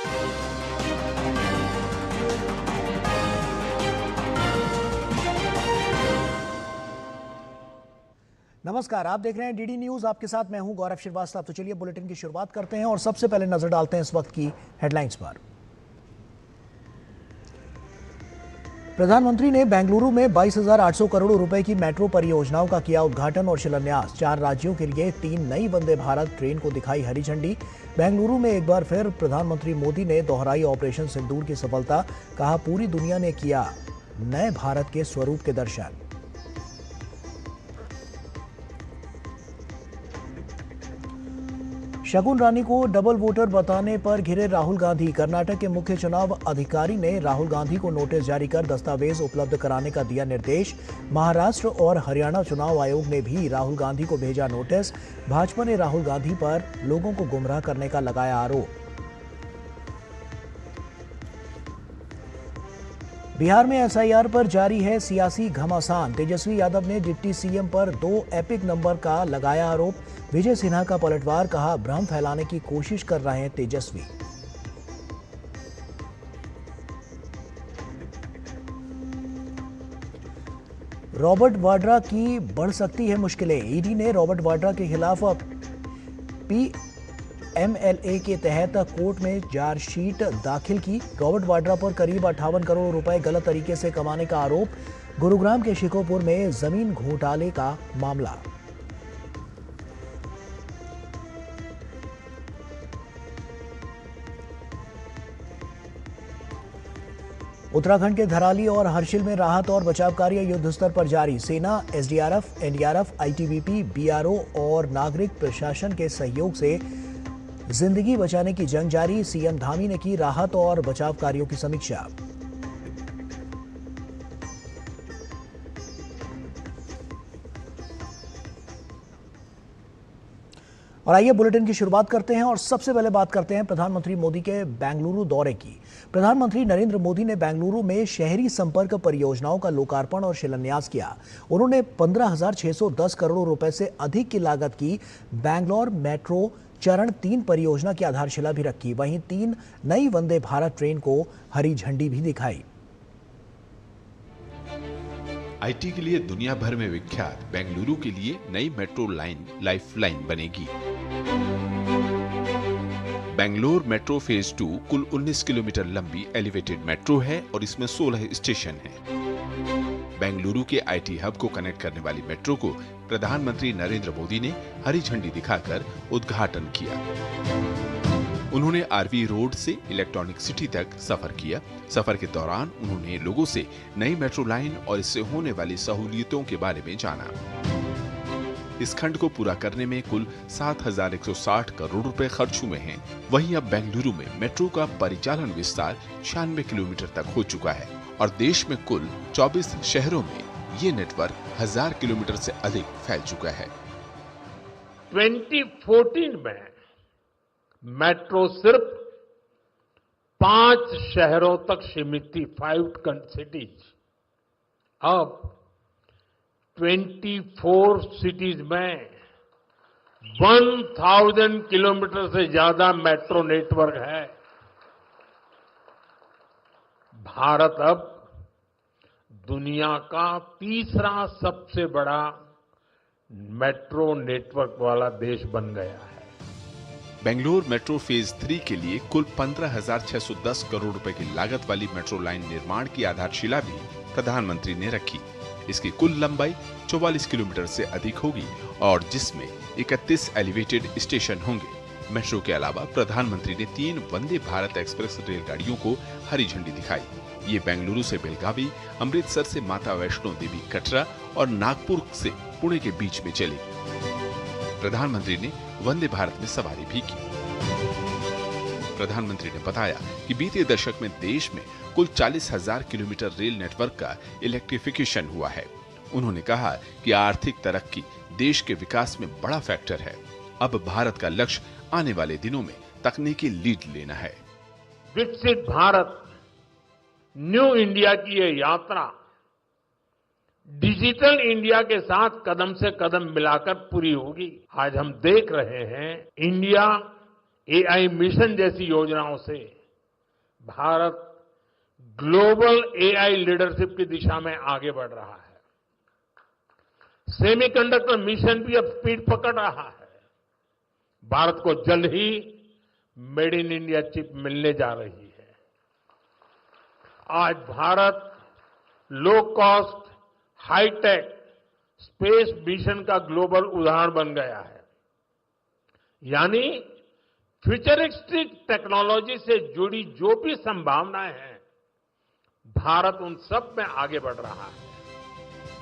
नमस्कार, आप देख रहे हैं डीडी न्यूज। आपके साथ मैं हूं गौरव श्रीवास्तव। तो चलिए बुलेटिन की शुरुआत करते हैं और सबसे पहले नजर डालते हैं इस वक्त की हेडलाइंस पर। प्रधानमंत्री ने बेंगलुरु में 22,800 करोड़ रुपए की मेट्रो परियोजनाओं का किया उद्घाटन और शिलान्यास। 4 राज्यों के लिए 3 नई वंदे भारत ट्रेन को दिखाई हरी झंडी। बेंगलुरु में एक बार फिर प्रधानमंत्री मोदी ने दोहराई ऑपरेशन सिंदूर की सफलता। कहा, पूरी दुनिया ने किया नए भारत के स्वरूप के दर्शन। शगुन रानी को डबल वोटर बताने पर घिरे राहुल गांधी। कर्नाटक के मुख्य चुनाव अधिकारी ने राहुल गांधी को नोटिस जारी कर दस्तावेज उपलब्ध कराने का दिया निर्देश। महाराष्ट्र और हरियाणा चुनाव आयोग ने भी राहुल गांधी को भेजा नोटिस। भाजपा ने राहुल गांधी पर लोगों को गुमराह करने का लगाया आरोप। बिहार में एसआईआर पर जारी है सियासी घमासान। तेजस्वी यादव ने डिप्टी सीएम पर 2 एपिक नंबर का लगाया आरोप। विजय सिन्हा का पलटवार। कहा, भ्रम फैलाने की कोशिश कर रहे हैं तेजस्वी। रॉबर्ट वाड्रा की बढ़ सकती है मुश्किलें। ईडी ने रॉबर्ट वाड्रा के खिलाफ PMLA के तहत कोर्ट में चार्जशीट दाखिल की। रॉबर्ट वाड्रा पर करीब 58 करोड़ रुपए गलत तरीके से कमाने का आरोप। गुरुग्राम के शिकोपुर में जमीन घोटाले का मामला। उत्तराखंड के धराली और हर्षिल में राहत और बचाव कार्य युद्ध स्तर पर जारी। सेना, SDRF, NDRF, ITBP, BRO और नागरिक प्रशासन के सहयोग से जिंदगी बचाने की जंग जारी। सीएम धामी ने की राहत और बचाव कार्यों की समीक्षा। और आइए बुलेटिन की शुरुआत करते हैं और सबसे पहले बात करते हैं प्रधानमंत्री मोदी के बेंगलुरु दौरे की। प्रधानमंत्री नरेंद्र मोदी ने बेंगलुरु में शहरी संपर्क परियोजनाओं का लोकार्पण और शिलान्यास किया। उन्होंने 15,610 करोड़ रुपए से अधिक की लागत की बैंगलोर मेट्रो चरण 3 परियोजना की आधारशिला भी रखी। वहीं 3 नई वंदे भारत ट्रेन को हरी झंडी भी दिखाई। आईटी के लिए दुनिया भर में विख्यात बेंगलुरु के लिए नई मेट्रो लाइन लाइफलाइन बनेगी। बेंगलोर मेट्रो फेज 2 कुल 19 किलोमीटर लंबी एलिवेटेड मेट्रो है और इसमें 16 स्टेशन हैं। बेंगलुरु के आईटी हब को कनेक्ट करने वाली मेट्रो को प्रधानमंत्री नरेंद्र मोदी ने हरी झंडी दिखाकर उद्घाटन किया। उन्होंने आरवी रोड से इलेक्ट्रॉनिक सिटी तक सफर किया। सफर के दौरान उन्होंने लोगों से नई मेट्रो लाइन और इससे होने वाली सहूलियतों के बारे में जाना। इस खंड को पूरा करने में कुल 7,160 करोड़ रुपए खर्च हुए हैं। वहीं अब बेंगलुरु में मेट्रो का परिचालन विस्तार 96 किलोमीटर तक हो चुका है और देश में कुल 24 शहरों में ये नेटवर्क 1000 किलोमीटर से अधिक फैल चुका है। 2014 में मेट्रो सिर्फ 5 शहरों तक सीमित थी, 5 सिटीज। अब 24 सिटीज में 1000 किलोमीटर से ज्यादा मेट्रो नेटवर्क है। भारत अब दुनिया का तीसरा सबसे बड़ा मेट्रो नेटवर्क वाला देश बन गया है। बेंगलोर मेट्रो फेज 3 के लिए कुल 15,610 करोड़ रुपए की लागत वाली मेट्रो लाइन निर्माण की आधारशिला भी प्रधानमंत्री ने रखी। इसकी कुल लंबाई 44 किलोमीटर से अधिक होगी और जिसमें 31 एलिवेटेड स्टेशन होंगे। मेट्रो के अलावा प्रधानमंत्री ने 3 वंदे भारत एक्सप्रेस रेलगाड़ियों को हरी झंडी दिखाई। ये बेंगलुरु से बेलगावी, अमृतसर से माता वैष्णो देवी कटरा और नागपुर से पुणे के बीच में चली। प्रधानमंत्री ने वंदे भारत में सवारी भी की। प्रधानमंत्री ने बताया कि बीते दशक में देश में कुल 40,000 किलोमीटर रेल नेटवर्क का इलेक्ट्रिफिकेशन हुआ है। उन्होंने कहा कि आर्थिक तरक्की देश के विकास में बड़ा फैक्टर है। अब भारत का लक्ष्य आने वाले दिनों में तकनीकी लीड लेना है। विकसित भारत न्यू इंडिया की ये यात्रा डिजिटल इंडिया के साथ कदम से कदम मिलाकर पूरी होगी। आज हम देख रहे हैं इंडिया AI मिशन जैसी योजनाओं से भारत ग्लोबल एआई लीडरशिप की दिशा में आगे बढ़ रहा है। सेमीकंडक्टर मिशन भी अब स्पीड पकड़ रहा है। भारत को जल्द ही मेड इन इंडिया चिप मिलने जा रही है। आज Bharat low cost, hitech space mission का ग्लोबल उदाहरण बन गया है। यानी फ्यूचरिस्टिक टेक्नोलॉजी से जुड़ी जो भी संभावनाएं हैं, भारत उन सब में आगे बढ़ रहा है।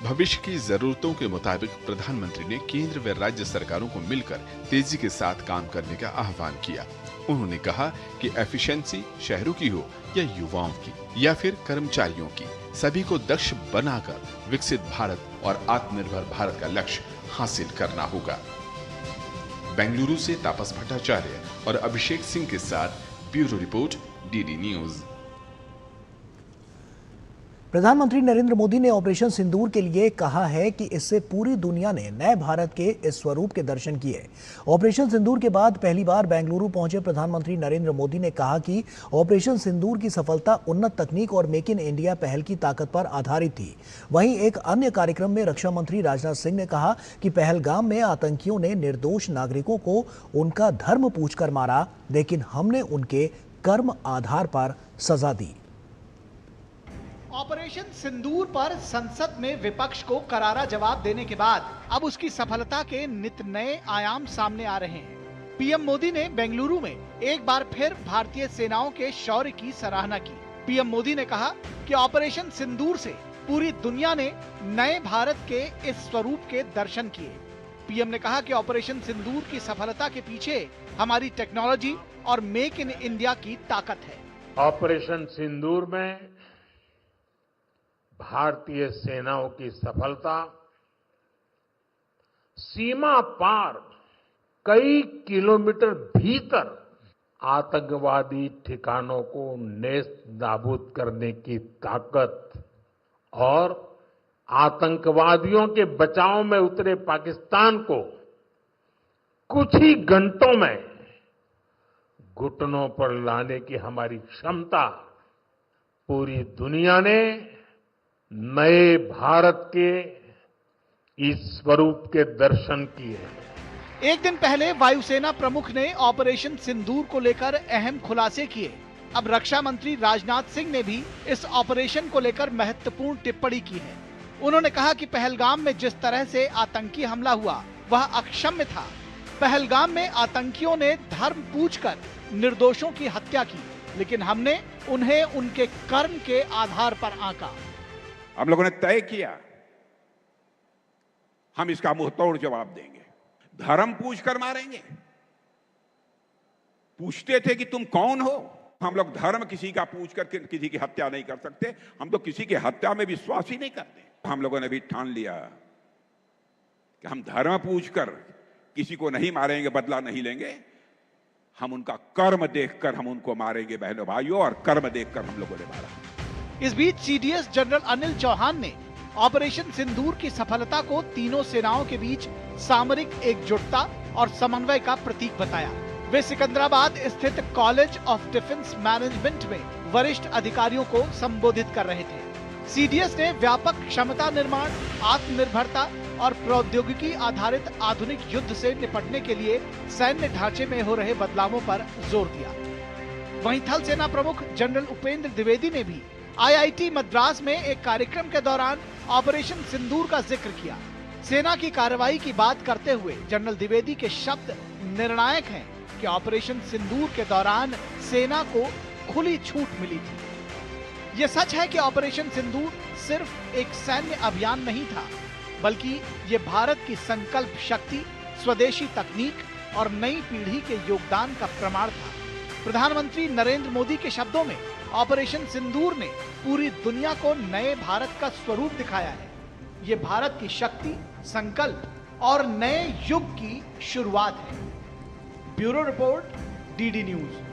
भविष्य की जरूरतों के मुताबिक प्रधानमंत्री ने केंद्र व राज्य सरकारों को मिलकर तेजी के साथ काम करने का आह्वान किया। उन्होंने कहा कि एफिशिएंसी शहरों की हो या युवाओं की या फिर कर्मचारियों की, सभी को दक्ष बनाकर विकसित भारत और आत्मनिर्भर भारत का लक्ष्य हासिल करना होगा। बेंगलुरु से तापस भट्टाचार्य और अभिषेक सिंह के साथ ब्यूरो रिपोर्ट, डीडी न्यूज। प्रधानमंत्री नरेंद्र मोदी ने ऑपरेशन सिंदूर के लिए कहा है कि इससे पूरी दुनिया ने नए भारत के इस स्वरूप के दर्शन किए। ऑपरेशन सिंदूर के बाद पहली बार बेंगलुरु पहुंचे प्रधानमंत्री नरेंद्र मोदी ने कहा कि ऑपरेशन सिंदूर की सफलता उन्नत तकनीक और मेक इन इंडिया पहल की ताकत पर आधारित थी। वहीं एक अन्य कार्यक्रम में रक्षा मंत्री राजनाथ सिंह ने कहा कि पहलगाम में आतंकियों ने निर्दोष नागरिकों को उनका धर्म पूछकर मारा, लेकिन हमने उनके कर्म आधार पर सजा दी। ऑपरेशन सिंदूर पर संसद में विपक्ष को करारा जवाब देने के बाद अब उसकी सफलता के नित नए आयाम सामने आ रहे हैं। पीएम मोदी ने बेंगलुरु में एक बार फिर भारतीय सेनाओं के शौर्य की सराहना की। पीएम मोदी ने कहा कि ऑपरेशन सिंदूर से पूरी दुनिया ने नए भारत के इस स्वरूप के दर्शन किए। पीएम ने कहा कि ऑपरेशन सिंदूर की सफलता के पीछे हमारी टेक्नोलॉजी और मेक इन इंडिया की ताकत है। ऑपरेशन सिंदूर में भारतीय सेनाओं की सफलता सीमा पार कई किलोमीटर भीतर आतंकवादी ठिकानों को नेस्त नाबूद करने की ताकत और आतंकवादियों के बचाव में उतरे पाकिस्तान को कुछ ही घंटों में घुटनों पर लाने की हमारी क्षमता पूरी दुनिया ने नए भारत के इस स्वरूप के दर्शन किए। एक दिन पहले वायुसेना प्रमुख ने ऑपरेशन सिंदूर को लेकर अहम खुलासे किए। अब रक्षा मंत्री राजनाथ सिंह ने भी इस ऑपरेशन को लेकर महत्वपूर्ण टिप्पणी की है। उन्होंने कहा कि पहलगाम में जिस तरह से आतंकी हमला हुआ वह अक्षम्य था। पहलगाम में आतंकियों ने धर्म पूछकर निर्दोषों की हत्या की, लेकिन हमने उन्हें उनके कर्म के आधार पर आंका। हम लोगों ने तय किया हम इसका मुंहतोड़ जवाब देंगे। धर्म पूछकर मारेंगे। पूछते थे कि तुम कौन हो। हम लोग धर्म किसी का पूछकर किसी की हत्या नहीं कर सकते। हम तो किसी की हत्या में विश्वास ही नहीं करते। हम लोगों ने भी ठान लिया कि हम धर्म पूछकर किसी को नहीं मारेंगे, बदला नहीं लेंगे। हम उनका कर्म देखकर हम उनको मारेंगे बहनों भाइयों, और कर्म देखकर हम लोगों ने मारा। इस बीच सीडीएस जनरल अनिल चौहान ने ऑपरेशन सिंदूर की सफलता को तीनों सेनाओं के बीच सामरिक एकजुटता और समन्वय का प्रतीक बताया। वे सिकंदराबाद स्थित कॉलेज ऑफ डिफेंस मैनेजमेंट में वरिष्ठ अधिकारियों को संबोधित कर रहे थे। सीडीएस ने व्यापक क्षमता निर्माण, आत्मनिर्भरता और प्रौद्योगिकी आधारित आधुनिक युद्ध से निपटने के लिए सैन्य ढांचे में हो रहे बदलावों पर जोर दिया। वहीं थल सेना प्रमुख जनरल उपेंद्र द्विवेदी ने भी आईआईटी मद्रास में एक कार्यक्रम के दौरान ऑपरेशन सिंदूर का जिक्र किया। सेना की कार्रवाई की बात करते हुए जनरल द्विवेदी के शब्द निर्णायक हैं कि ऑपरेशन सिंदूर के दौरान सेना को खुली छूट मिली थी। ये सच है कि ऑपरेशन सिंदूर सिर्फ एक सैन्य अभियान नहीं था, बल्कि ये भारत की संकल्प शक्ति, स्वदेशी तकनीक और नई पीढ़ी के योगदान का प्रमाण था। प्रधानमंत्री नरेंद्र मोदी के शब्दों में ऑपरेशन सिंदूर ने पूरी दुनिया को नए भारत का स्वरूप दिखाया है। ये भारत की शक्ति, संकल्प और नए युग की शुरुआत है। Bureau report, DD news.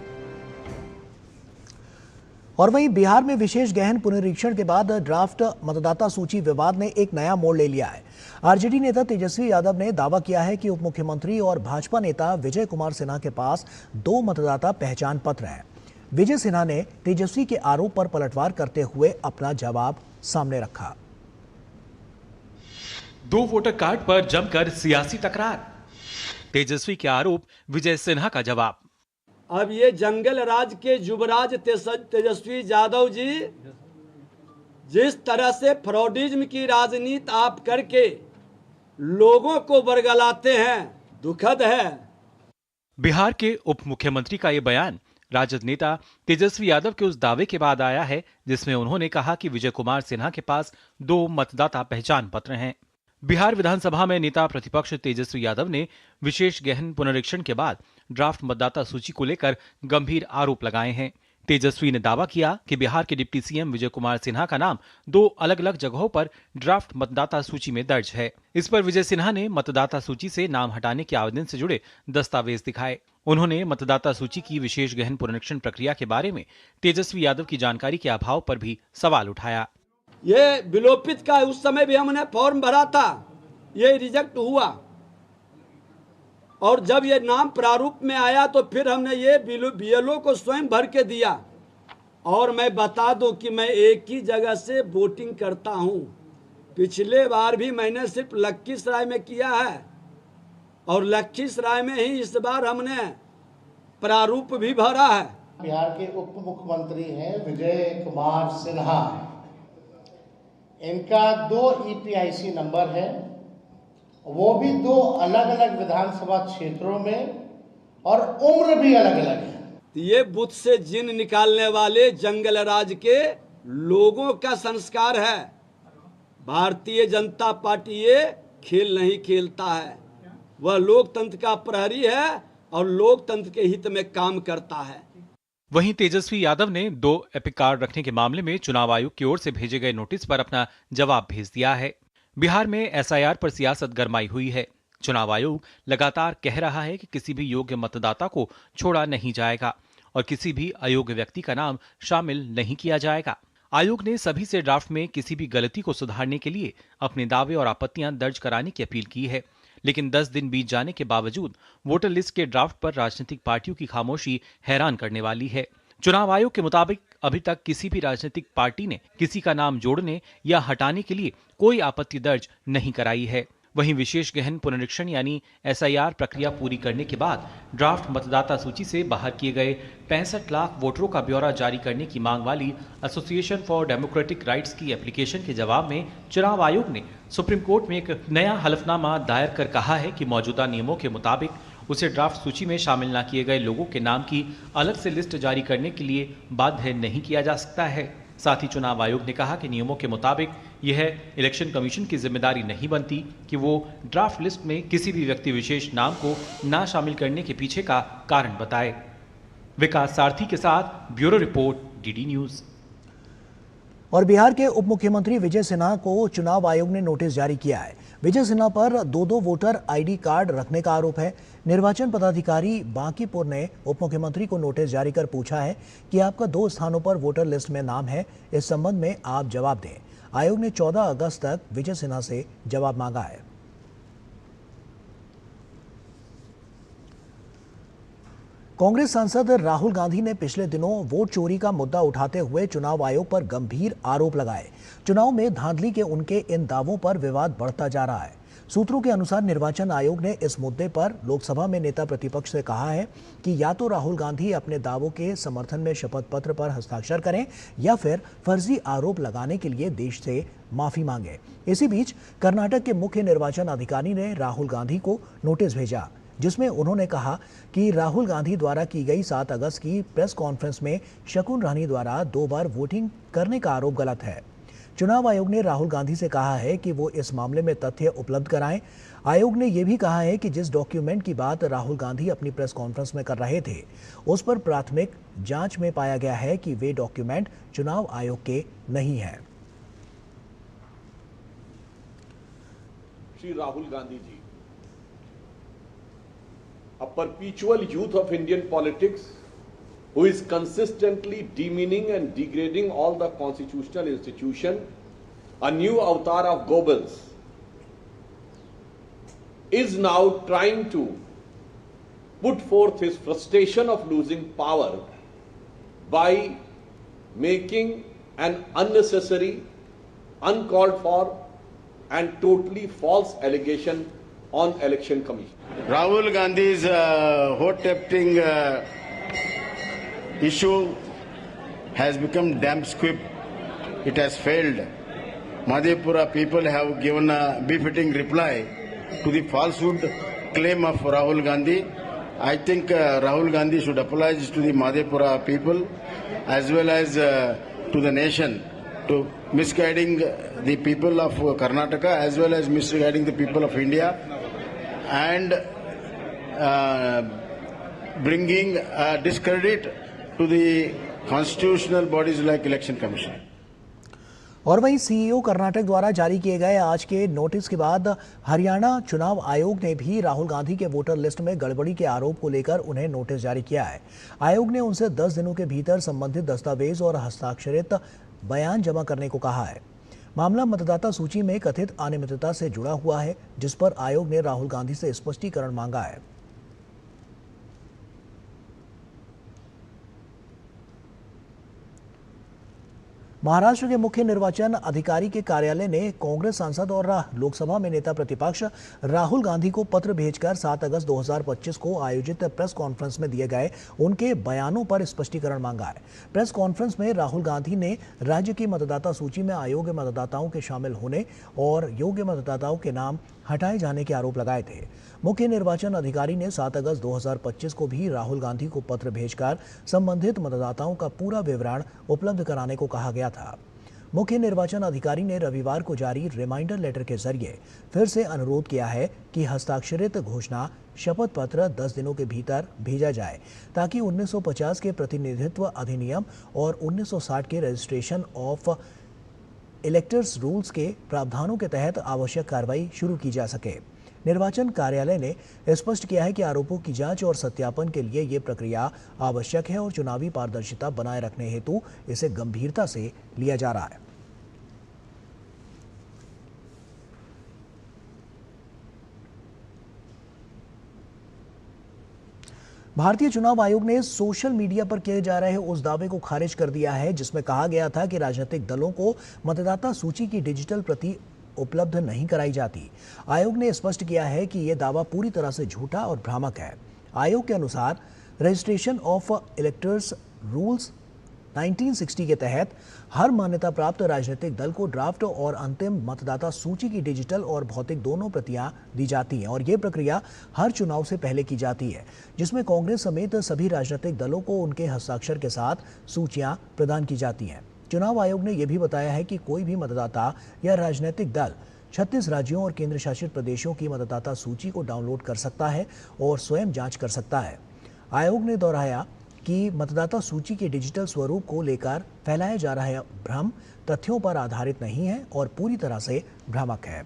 और वहीं बिहार में विशेष गहन पुनरीक्षण के बाद ड्राफ्ट मतदाता सूची विवाद ने एक नया मोड़ ले लिया है। आरजेडी नेता तेजस्वी यादव ने दावा किया है कि उप मुख्यमंत्री और भाजपा नेता विजय कुमार सिन्हा के पास 2 मतदाता पहचान पत्र हैं। विजय सिन्हा ने तेजस्वी के आरोप पर पलटवार करते हुए अपना जवाब सामने रखा। 2 वोटर कार्ड पर जमकर सियासी तकरार, तेजस्वी के आरोप, विजय सिन्हा का जवाब। अब ये जंगल राज के युवराज तेजस्वी यादव जी जिस तरह से फ्रॉडिज्म की राजनीति आप करके लोगों को बरगलाते हैं, दुखद है। बिहार के उप मुख्यमंत्री का यह बयान राजद नेता तेजस्वी यादव के उस दावे के बाद आया है जिसमें उन्होंने कहा कि विजय कुमार सिन्हा के पास 2 मतदाता पहचान पत्र हैं। बिहार विधानसभा में नेता प्रतिपक्ष तेजस्वी यादव ने विशेष गहन पुनरीक्षण के बाद ड्राफ्ट मतदाता सूची को लेकर गंभीर आरोप लगाए हैं। तेजस्वी ने दावा किया कि बिहार के डिप्टी सीएम विजय कुमार सिन्हा का नाम 2 अलग अलग जगहों पर ड्राफ्ट मतदाता सूची में दर्ज है। इस पर विजय सिन्हा ने मतदाता सूची से नाम हटाने के आवेदन से जुड़े दस्तावेज दिखाए। उन्होंने मतदाता सूची की विशेष गहन पुनरीक्षण प्रक्रिया के बारे में तेजस्वी यादव की जानकारी के अभाव पर भी सवाल उठाया। ये विलोपित का उस समय भी हमने फॉर्म भरा था, ये रिजेक्ट हुआ और जब ये नाम प्रारूप में आया तो फिर हमने ये बीएलओ को स्वयं भर के दिया। और मैं बता दूं कि मैं एक ही जगह से वोटिंग करता हूं। पिछले बार भी मैंने सिर्फ लखीसराय में किया है और लखीसराय में ही इस बार हमने प्रारूप भी भरा है। बिहार के उप मुख्यमंत्री हैं विजय कुमार सिन्हा, इनका 2 EPIC नंबर है, वो भी 2 अलग अलग विधानसभा क्षेत्रों में और उम्र भी अलग अलग है। ये बुत से जिन निकालने वाले जंगल राज के लोगों का संस्कार है। भारतीय जनता पार्टी ये खेल नहीं खेलता है, वह लोकतंत्र का प्रहरी है और लोकतंत्र के हित में काम करता है। वहीं तेजस्वी यादव ने 2 एपिक कार्ड रखने के मामले में चुनाव आयोग की ओर से भेजे गए नोटिस पर अपना जवाब भेज दिया है। बिहार में SIR पर सियासत गरमाई हुई है। चुनाव आयोग लगातार कह रहा है कि किसी भी योग्य मतदाता को छोड़ा नहीं जाएगा और किसी भी अयोग्य व्यक्ति का नाम शामिल नहीं किया जाएगा। आयोग ने सभी से ड्राफ्ट में किसी भी गलती को सुधारने के लिए अपने दावे और आपत्तियां दर्ज कराने की अपील की है, लेकिन 10 दिन बीत जाने के बावजूद वोटर लिस्ट के ड्राफ्ट पर राजनीतिक पार्टियों की खामोशी हैरान करने वाली है। चुनाव आयोग के मुताबिक अभी तक किसी भी राजनीतिक पार्टी ने किसी का नाम जोड़ने या हटाने के लिए कोई आपत्ति दर्ज नहीं कराई है। वहीं विशेष गहन पुनरीक्षण यानी SIR प्रक्रिया पूरी करने के बाद ड्राफ्ट मतदाता सूची से बाहर किए गए 65 लाख वोटरों का ब्यौरा जारी करने की मांग वाली एसोसिएशन फॉर डेमोक्रेटिक राइट्स की एप्लीकेशन के जवाब में चुनाव आयोग ने सुप्रीम कोर्ट में एक नया हलफनामा दायर कर कहा है कि मौजूदा नियमों के मुताबिक उसे ड्राफ्ट सूची में शामिल न किए गए लोगों के नाम की अलग से लिस्ट जारी करने के लिए बाध्य नहीं किया जा सकता है। साथ ही चुनाव आयोग ने कहा कि नियमों के मुताबिक यह इलेक्शन कमीशन की जिम्मेदारी नहीं बनती कि वो ड्राफ्ट लिस्ट में किसी भी व्यक्ति विशेष नाम को ना शामिल करने के पीछे का कारण बताए। विकास सारथी के साथ ब्यूरो रिपोर्ट, DD न्यूज। और बिहार के उप मुख्यमंत्री विजय सिन्हा को चुनाव आयोग ने नोटिस जारी किया है। विजय सिन्हा पर 2 वोटर ID कार्ड रखने का आरोप है। निर्वाचन पदाधिकारी बांकीपुर ने उप मुख्यमंत्री को नोटिस जारी कर पूछा है कि आपका 2 स्थानों पर वोटर लिस्ट में नाम है, इस संबंध में आप जवाब दें। आयोग ने 14 अगस्त तक विजय सिन्हा से जवाब मांगा है। कांग्रेस सांसद राहुल गांधी ने पिछले दिनों वोट चोरी का मुद्दा उठाते हुए चुनाव आयोग पर गंभीर आरोप लगाए। चुनाव में धांधली के उनके इन दावों पर विवाद बढ़ता जा रहा है। सूत्रों के अनुसार निर्वाचन आयोग ने इस मुद्दे पर लोकसभा में नेता प्रतिपक्ष से कहा है कि या तो राहुल गांधी अपने दावों के समर्थन में शपथ पत्र पर हस्ताक्षर करें या फिर फर्जी आरोप लगाने के लिए देश से माफी मांगे। इसी बीच कर्नाटक के मुख्य निर्वाचन अधिकारी ने राहुल गांधी को नोटिस भेजा, जिसमें उन्होंने कहा कि राहुल गांधी द्वारा की गई 7 अगस्त की प्रेस कॉन्फ्रेंस में शकुन रानी द्वारा 2 बार वोटिंग करने का आरोप गलत है। चुनाव आयोग ने राहुल गांधी से कहा है कि वो इस मामले में तथ्य उपलब्ध कराएं। आयोग ने यह भी कहा है कि जिस डॉक्यूमेंट की बात राहुल गांधी अपनी प्रेस कॉन्फ्रेंस में कर रहे थे, उस पर प्राथमिक जांच में पाया गया है कि वे डॉक्यूमेंट चुनाव आयोग के नहीं हैं। Shri Rahul Gandhi ji, a perpetual youth of Indian politics who is consistently demeaning and degrading all the constitutional institution, a new avatar of Goebbels, is now trying to put forth his frustration of losing power by making an unnecessary, uncalled for and totally false allegation on Election Commission. Rahul Gandhi's vote-tempting issue has become damp squib. It has failed. Madhepura people have given a befitting reply to the falsehood claim of Rahul Gandhi. I think Rahul Gandhi should apologize to the Madhepura people as well as to the nation to misguiding the people of Karnataka as well as misguiding the people of India and bringing discredit to the constitutional bodies like Election Commission. और वहीं CEO Karnataka द्वारा जारी किए गए आज के notice के बाद हरियाणा चुनाव आयोग ने भी राहुल गांधी के वोटर लिस्ट में गड़बड़ी के आरोप को लेकर उन्हें नोटिस जारी किया है। आयोग ने उनसे 10 दिनों के भीतर संबंधित दस्तावेज और हस्ताक्षरित बयान जमा करने को कहा है। मामला मतदाता सूची में कथित अनियमितता से जुड़ा हुआ है, जिस पर आयोग ने राहुल गांधी से स्पष्टीकरण मांगा है। महाराष्ट्र के मुख्य निर्वाचन अधिकारी के कार्यालय ने कांग्रेस सांसद और लोकसभा में नेता प्रतिपक्ष राहुल गांधी को पत्र भेजकर 7 अगस्त 2025 को आयोजित प्रेस कॉन्फ्रेंस में दिए गए उनके बयानों पर स्पष्टीकरण मांगा है। प्रेस कॉन्फ्रेंस में राहुल गांधी ने राज्य की मतदाता सूची में अयोग्य मतदाताओं के शामिल होने और योग्य मतदाताओं के नाम हटाए जाने के आरोप लगाए थे। मुख्य निर्वाचन अधिकारी ने 7 अगस्त 2025 को भी राहुल गांधी को पत्र भेजकर संबंधित मतदाताओं का पूरा विवरण उपलब्ध कराने को कहा गया था। मुख्य निर्वाचन अधिकारी ने रविवार को जारी रिमाइंडर लेटर के जरिए फिर से अनुरोध किया है कि हस्ताक्षरित घोषणा शपथ पत्र 10 दिनों के भीतर भेजा जाए, ताकि 1950 के प्रतिनिधित्व अधिनियम और 1960 के रजिस्ट्रेशन ऑफ इलेक्टर्स रूल्स के प्रावधानों के तहत आवश्यक कार्रवाई शुरू की जा सके। निर्वाचन कार्यालय ने स्पष्ट किया है कि आरोपों की जांच और सत्यापन के लिए ये प्रक्रिया आवश्यक है और चुनावी पारदर्शिता बनाए रखने हेतु इसे गंभीरता से लिया जा रहा है। भारतीय चुनाव आयोग ने सोशल मीडिया पर किए जा रहे उस दावे को खारिज कर दिया है जिसमें कहा गया था कि राजनीतिक दलों को मतदाता सूची की डिजिटल प्रति उपलब्ध नहीं कराई जाती। आयोग ने स्पष्ट किया है कि यह दावा पूरी तरह से झूठा और भ्रामक है। आयोग के अनुसार रजिस्ट्रेशन ऑफ इलेक्टर्स रूल्स 1960 के तहत हर मान्यता प्राप्त राजनीतिक दल को ड्राफ्ट और अंतिम मतदाता सूची की डिजिटल और भौतिक दोनों प्रतियां दी जाती हैं और ये प्रक्रिया हर चुनाव से पहले की जाती है, जिसमें कांग्रेस समेत सभी राजनीतिक दलों को उनके हस्ताक्षर के साथ सूचियां प्रदान की जाती हैं। चुनाव आयोग ने यह भी बताया है कि कोई भी मतदाता या राजनीतिक दल 36 राज्यों और केंद्र शासित प्रदेशों की मतदाता सूची को डाउनलोड कर सकता है और स्वयं जांच कर सकता है। आयोग ने दोहराया कि मतदाता सूची के डिजिटल स्वरूप को लेकर फैलाया जा रहा भ्रम तथ्यों पर आधारित नहीं है और पूरी तरह से भ्रामक है।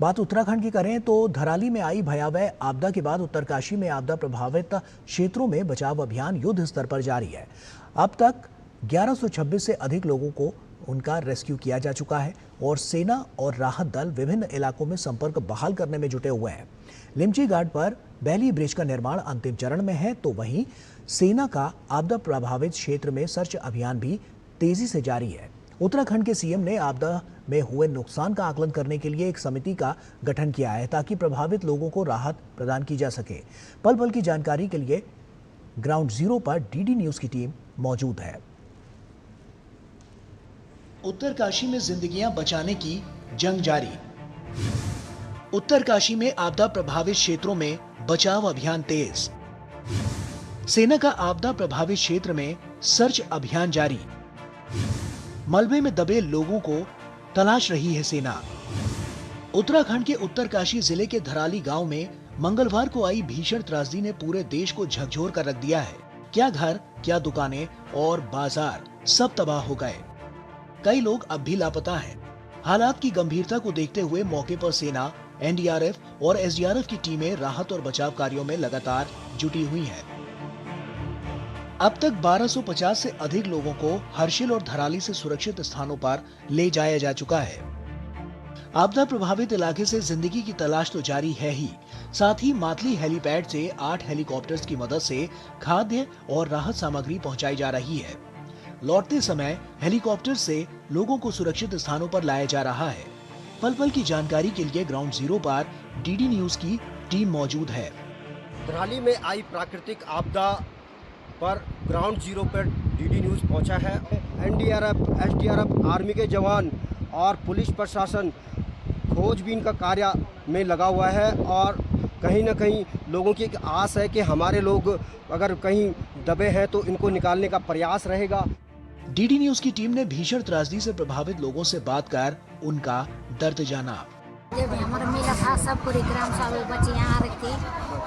बात उत्तराखंड की करें तो धराली में आई भयावह आपदा के बाद उत्तरकाशी में आपदा प्रभावित क्षेत्रों में बचाव अभियान युद्ध स्तर पर जारी है। अब तक 1126 से अधिक लोगों को उनका रेस्क्यू किया जा चुका है और सेना और राहत दल विभिन्न इलाकों में संपर्क बहाल करने में जुटे हुए हैं। लिमची घाट पर बैली ब्रिज का निर्माण अंतिम चरण में है, तो वहीं सेना का आपदा प्रभावित क्षेत्र में सर्च अभियान भी तेजी से जारी है। उत्तराखंड के सीएम ने आपदा में हुए नुकसान का आकलन करने के लिए एक समिति का गठन किया है ताकि प्रभावित लोगों को राहत प्रदान की जा सके। पल पल की जानकारी के लिए ग्राउंड जीरो पर डीडी न्यूज की टीम मौजूद है। उत्तरकाशी में जिंदगियां बचाने की जंग जारी। उत्तरकाशी में आपदा प्रभावित क्षेत्रों में बचाव अभियान तेज। सेना का आपदा प्रभावित क्षेत्र में सर्च अभियान जारी। मलबे में दबे लोगों को तलाश रही है सेना। उत्तराखंड के उत्तरकाशी जिले के धराली गांव में मंगलवार को आई भीषण त्रासदी ने पूरे देश को झकझोर कर रख दिया है। क्या घर, क्या दुकानें और बाजार सब तबाह हो गए। कई लोग अब भी लापता हैं। हालात की गंभीरता को देखते हुए मौके पर सेना, एनडीआरएफ और एसडीआरएफ की टीमें राहत और बचाव कार्यों में लगातार जुटी हुई हैं। अब तक 1250 से अधिक लोगों को हर्षिल और धराली से सुरक्षित स्थानों पर ले जाया जा चुका है। आपदा प्रभावित इलाके से जिंदगी की तलाश तो जारी है ही, साथ ही मातली हेलीपैड से 8 हेलीकॉप्टर्स की मदद से खाद्य और राहत सामग्री पहुंचाई जा रही है। लौटते समय हेलीकॉप्टर से लोगों को सुरक्षित स्थानों पर लाया जा रहा है। पल पल की जानकारी के लिए ग्राउंड जीरो पर डीडी न्यूज की टीम मौजूद है। धराली में आई प्राकृतिक आपदा पर ग्राउंड जीरो पर डीडी न्यूज पहुंचा है। एनडीआरएफ, एसडीआरएफ, आर्मी के जवान और पुलिस प्रशासन खोजबीन का कार्य में लगा हुआ है और कहीं न कहीं लोगों की एक आस है कि हमारे लोग अगर कहीं दबे हैं तो इनको निकालने का प्रयास रहेगा। डीडी न्यूज की टीम ने भीषण त्रासदी से प्रभावित लोगों से बात कर उनका दर्द जाना। जब हमारा मेला था, सब पूरे ग्राम सब बच्चे यहाँ रखते,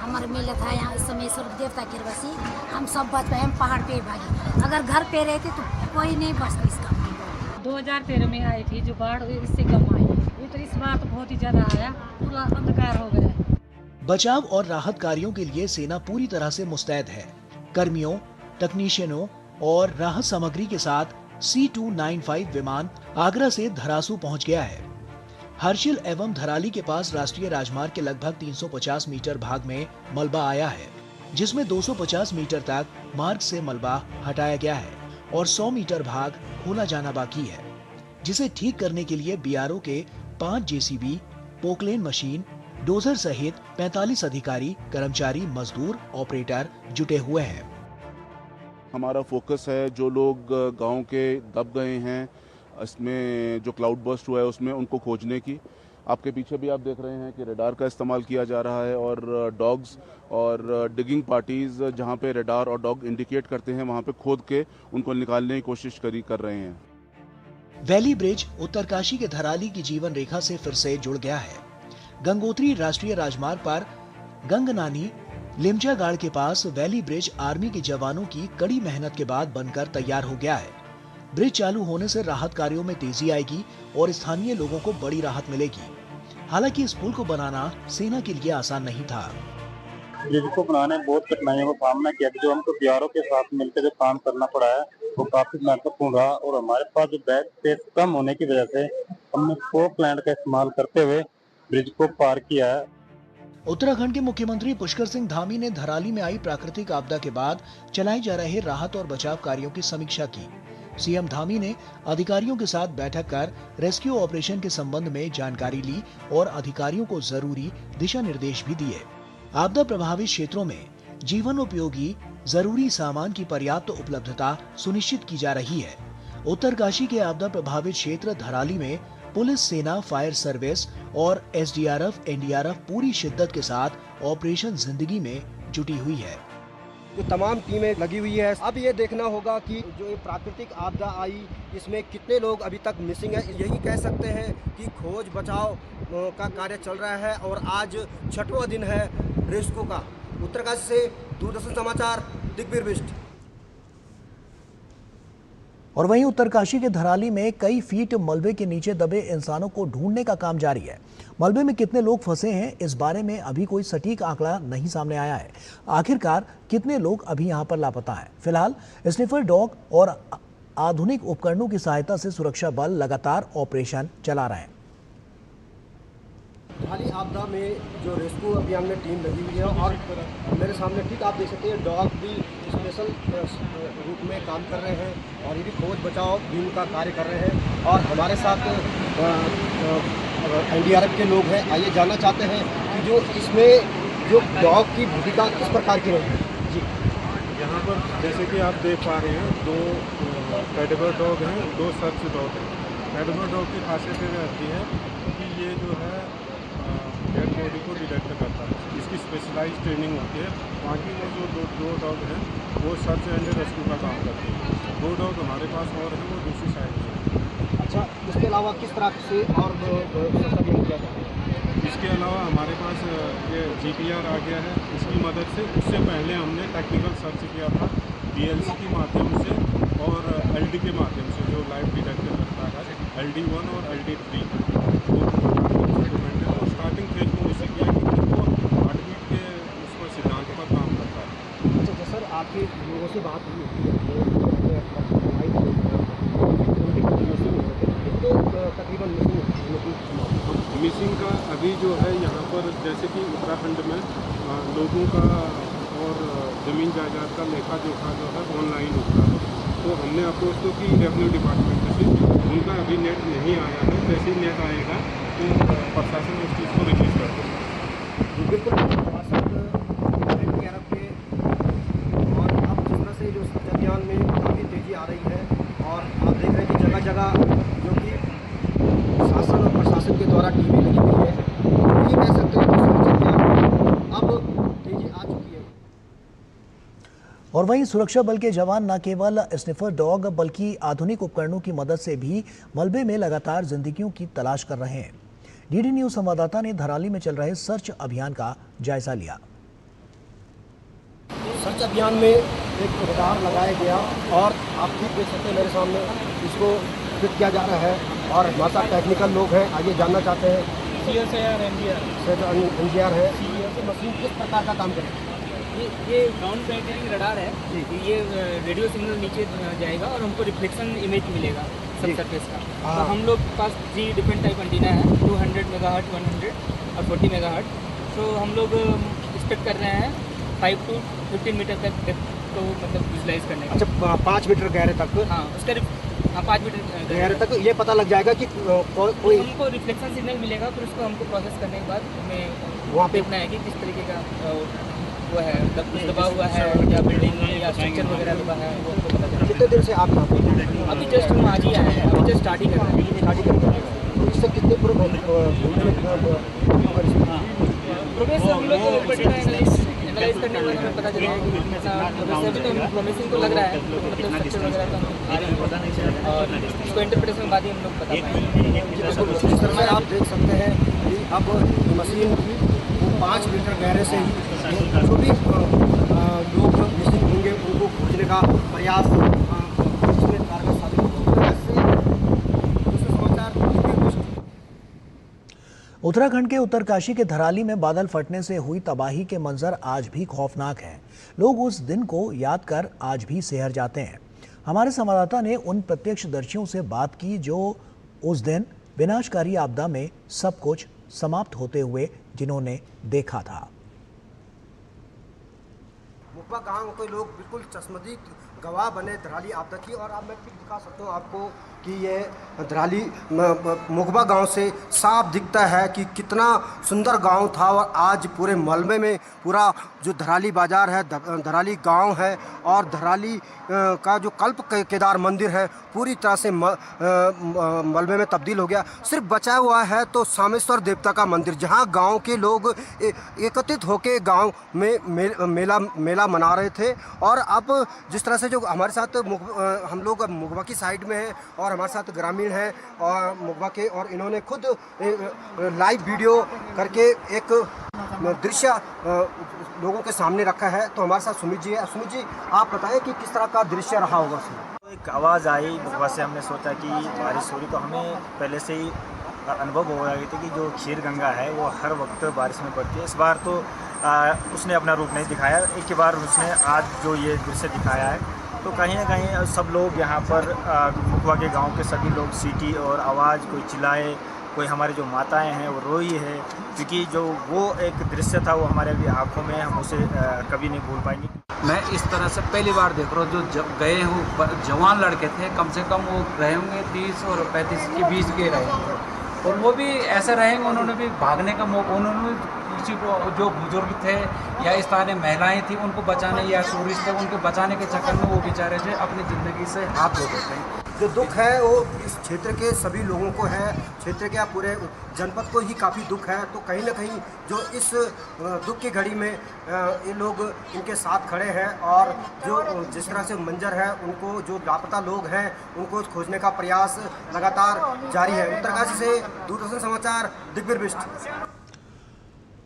हमारा मेला था यहाँ इस समय सूर्य देवता की वसी, हम सब बच पाए, हम पहाड़ पे भागे। अगर घर पे रहते तो कोई नहीं बचता इसका। 2013 में आई थी जो बाढ़, इससे कम आई। ये तो इस बार तो बहुत ही ज्यादा आया, पूरा अंधकार हो गया। बचाव और राहत कार्यों के लिए सेना पूरी तरह से मुस्तैद है। कर्मियों, तकनीशियनों और राहत सामग्री के साथ C295 विमान आगरा से धरासू पहुंच गया है। हर्षिल एवं धराली के पास राष्ट्रीय राजमार्ग के लगभग 350 मीटर भाग में मलबा आया है, जिसमें 250 मीटर तक मार्ग से मलबा हटाया गया है और 100 मीटर भाग खोला जाना बाकी है, जिसे ठीक करने के लिए बीआरओ के 5 जेसीबी, पोकलेन मशीन, डोजर सहित 45 अधिकारी, कर्मचारी, मजदूर, ऑपरेटर जुटे हुए हैं। हमारा फोकस है जो लोग गांव के दब गए हैं, इसमें जो क्लाउड बर्स्ट हुआ है उसमें उनको खोजने की। आपके पीछे भी आप देख रहे हैं कि रडार का इस्तेमाल किया जा रहा है और डॉग्स और डिगिंग पार्टीज जहां पे रडार और डॉग इंडिकेट करते हैं वहां पे खोद के उनको निकालने की कोशिश कर रहे हैं। वैली ब्रिज उत्तरकाशी के धराली की जीवन रेखा से फिर से जुड़ गया है। गंगोत्री राष्ट्रीय राजमार्ग पर गंगनानी लिमचागाड़ के पास वैली ब्रिज आर्मी के जवानों की कड़ी मेहनत के बाद बनकर तैयार हो गया है। ब्रिज चालू होने से राहत कार्यों में तेजी आएगी और स्थानीय लोगों को बड़ी राहत मिलेगी। हालांकि इस पुल को बनाना सेना के लिए आसान नहीं था। ब्रिज को बनाने में बहुत कठिनाइयों का सामना किया, जो हमको बीआरओ के साथ मिलकर जो काम करना पड़ा है वो काफी महत्वपूर्ण रहा और हमारे पास जो बैक स्पेस कम होने की वजह से हमने फोक लैंड का इस्तेमाल करते हुए ब्रिज को पार किया है। उत्तराखंड के मुख्यमंत्री पुष्कर सिंह धामी ने धराली में आई प्राकृतिक आपदा के बाद चलाए जा रहे राहत और बचाव कार्यों की समीक्षा की। सीएम धामी ने अधिकारियों के साथ बैठक कर रेस्क्यू ऑपरेशन के संबंध में जानकारी ली और अधिकारियों को जरूरी दिशा निर्देश भी दिए। आपदा प्रभावित क्षेत्रों में जीवन उपयोगी जरूरी सामान की पर्याप्त उपलब्धता सुनिश्चित की जा रही है। उत्तरकाशी के आपदा प्रभावित क्षेत्र धराली में पुलिस, सेना, फायर सर्विस और एसडीआरएफ, एनडीआरएफ पूरी शिद्दत के साथ ऑपरेशन जिंदगी में जुटी हुई है। जो तमाम टीमें लगी हुई है, अब ये देखना होगा कि जो प्राकृतिक आपदा आई इसमें कितने लोग अभी तक मिसिंग है। यही कह सकते हैं कि खोज बचाव का कार्य चल रहा है और आज 6वां दिन है रेस्क्यू का। उत्तरकाशी से दूरदर्शन समाचार, दिग्वीर बिष्ट। और वहीं उत्तरकाशी के धराली में कई फीट मलबे के नीचे दबे इंसानों को ढूंढने का काम जारी है। मलबे में कितने लोग फंसे हैं इस बारे में अभी कोई सटीक आंकड़ा नहीं सामने आया है। आखिरकार कितने लोग अभी यहां पर लापता हैं। फिलहाल स्निफर डॉग और आधुनिक उपकरणों की सहायता से सुरक्षा बल लगातार ऑपरेशन चला रहे हैं। धराली आपदा में जो रेस्क्यू अभियान में टीम लगी हुई है और मेरे सामने ठीक आप देख सकते हैं डॉग भी स्पेशल रूप में काम कर रहे हैं और ये भी खोज बचाव टीम का कार्य कर रहे हैं। और हमारे साथ एनडीआरएफ के लोग हैं। आइए जानना चाहते हैं कि जो इसमें जो डॉग की भूमिका किस प्रकार की रहेगी। जी, यहाँ पर जैसे कि आप देख पा रहे हैं 2 कैडेवर डॉग हैं, 2 सर्च डॉग हैं। कैडेवर डॉग की खासियत ये रहती है कि ये जो है डेड बॉडी को डिटेक्ट करता है। इसकी स्पेशलाइज ट्रेनिंग होती है। बाकी वो जो 2 डॉग हैं वो सर्च एंड रेस्क्यू का काम करते हैं। 2 डॉग हमारे पास और हैं, वो दूसरी साइड में। अच्छा, इसके अलावा किस तरह से और किया जाता है? इसके अलावा हमारे पास ये GPR आ गया है, इसकी मदद से। उससे पहले हमने टेक्निकल सर्च किया था DLC के माध्यम से और LD के माध्यम से, जो लाइव डिटेक्ट करता है, LD1 और LD3। स्टार्टिंग फेज में उसे किया कि वो हार्टबीट के उस पर सिद्धांत पर काम करता है। अच्छा सर, आपके लोगों से बात हुई तकरीबन मिसिंग का अभी जो है यहाँ पर जैसे कि उत्तराखंड में लोगों का और ज़मीन जायदाद का लेखा जोखा जो है ऑनलाइन होता है, तो हमने अप्रोच तो की रेवेन्यू डिपार्टमेंट से, उनका अभी नेट नहीं आया है। जैसे ही नेट आएगा तो प्रशासन उस चीज़ को रिलीज कर देगा। बिल्कुल NDRF के और अब जिस तरह से जो सर्च अभियान में काफ़ी तेज़ी आ रही है और आप देख रहे हैं कि जगह जगह जो कि शासन और प्रशासन के द्वारा टीवी लगी हुई है, ये कह सकते हैं कि सर्च अभियान में अब तेज़ी आ चुकी है। और वहीं सुरक्षा बल के जवान न केवल स्निफर डॉग बल्कि आधुनिक उपकरणों की मदद से भी मलबे में लगातार जिंदगियों की तलाश कर रहे हैं। डीडी न्यूज संवाददाता ने धराली में चल रहे सर्च अभियान का जायजा लिया। सर्च अभियान में एक रडार लगाया गया और आप ठीक देख सकते हैं मेरे सामने, इसको फिट किया जा रहा है और हमारे साथ टेक्निकल लोग हैं, आइए जानना चाहते हैं। NGR है, मशीन किस प्रकार का काम करेगी? ये ग्राउंड पेनिट्रेटिंग रडार है, ये रेडियो सिग्नल नीचे जाएगा और हमको रिफ्लेक्शन इमेज मिलेगा सब सरफेस का। तो हम लोग के पास 3 डिफरेंट टाइप एंटीना है, 200 मेगाहर्ट्ज, 100 और 40 मेगाहर्ट्ज। तो हम लोग एक्सपेक्ट कर रहे हैं 5 to 15 मीटर तक को मतलब विजुलाइज करने का। अच्छा, 5 मीटर गहरे तक? हाँ, उसका 5 मीटर गहरे तक ये पता लग जाएगा कि कोई हमको रिफ्लेक्शन सिग्नल मिलेगा, फिर उसको हमको प्रोसेस करने के बाद हमें वहाँ पे देखना है कि किस तरीके का वो है, दबा हुआ है या बिल्डिंग या स्ट्रक्चर वगैरह दबा है, वो हमको पता चलेगा। कितने देर से आप यहाँ पे? अभी जस्ट हम आज ही आए हैं, अभी जस्ट स्टार्ट ही कर रहे हैं। तो इससे कितने प्रोग्रेस हम लोग एनालाइज करने के बाद हमें पता चलेगा कि वैसे अभी तो प्रॉमिसिंग तो लग रहा है, मतलब स्ट्रक्चर वगैरह तो हम आ रही है और इसको इंटरप्रिटेशन के बाद ही हम लोग बता पाएंगे। जिस तरह से आप देख सकते हैं कि अब मशीन 5 मीटर गहरे से ही जो भी लोग मिसिंग होंगे उनको खोजने का प्रयास इसमें कारगर साबित होगा। उत्तराखंड के उत्तरकाशी के धराली में बादल फटने से हुई तबाही के मंजर आज भी खौफनाक हैं। लोग उस दिन को याद कर आज भी सहर जाते हैं। हमारे संवाददाता ने उन प्रत्यक्षदर्शियों से बात की जो उस दिन विनाशकारी आपदा में सब कुछ समाप्त होते हुए जिन्होंने देखा था। मुखबा गांव के लोग बिल्कुल चश्मदीद गवाह बने धराली आपदा की। और अब मैं पिक दिखा सकता हूँ आपको कि ये धराली मुखबा गांव से साफ दिखता है कि कितना सुंदर गांव था और आज पूरे मलबे में पूरा जो धराली बाजार है, धराली गांव है और धराली का जो कल्प केदार मंदिर है पूरी तरह से मलबे में तब्दील हो गया। सिर्फ बचा हुआ है तो सामेश्वर देवता का मंदिर, जहां गांव के लोग एकत्रित होकर गांव में मेला मना रहे थे। और अब जिस तरह से जो हमारे साथ हम लोग मुखबा की साइड में हैं और हमारे साथ ग्रामीण हैं और मुखबा के, और इन्होंने खुद लाइव वीडियो करके एक दृश्य लोगों के सामने रखा है। तो हमारे साथ सुमित जी है। सुमित जी, आप बताएं कि किस तरह का दृश्य रहा होगा उसमें? एक आवाज़ आई मुखबा से, हमने सोचा कि बारिश हो रही, तो हमें पहले से ही अनुभव हो गया था कि जो क्षीर गंगा है वो हर वक्त बारिश में पड़ती है। इस बार तो उसने अपना रूप नहीं दिखाया, एक के बार उसने आज जो ये दृश्य दिखाया है, तो कहीं ना कहीं सब लोग यहाँ पर मुखबा के गांव के सभी लोग सीटी और आवाज़, कोई चिल्लाए, कोई हमारी जो माताएं हैं वो रोई है, क्योंकि जो वो एक दृश्य था वो हमारे अभी आँखों में, हम उसे कभी नहीं भूल पाएंगे। मैं इस तरह से पहली बार देख रहा हूँ। जो गए हूँ जवान लड़के थे, कम से कम वो रहे होंगे 30 और 35 के बीच के रहे होंगे, और वो भी ऐसे रहेंगे, उन्होंने भी भागने का मौका, उन्होंने किसी को जो बुजुर्ग थे या स्थानीय महिलाएं थी उनको बचाने या टूरिस्ट थे उनको बचाने के चक्कर में वो बेचारे से अपनी ज़िंदगी से हाथ धो देते हैं। जो दुख है वो इस क्षेत्र के सभी लोगों को है, क्षेत्र के पूरे जनपद को ही काफ़ी दुख है। तो कहीं ना कहीं जो इस दुख की घड़ी में ये लोग इनके साथ खड़े हैं और जो जिस तरह से मंजर है, उनको जो लापता लोग हैं उनको खोजने का प्रयास लगातार जारी है। उत्तरकाशी से दूरदर्शन समाचार, दिग्विजय बिष्ट।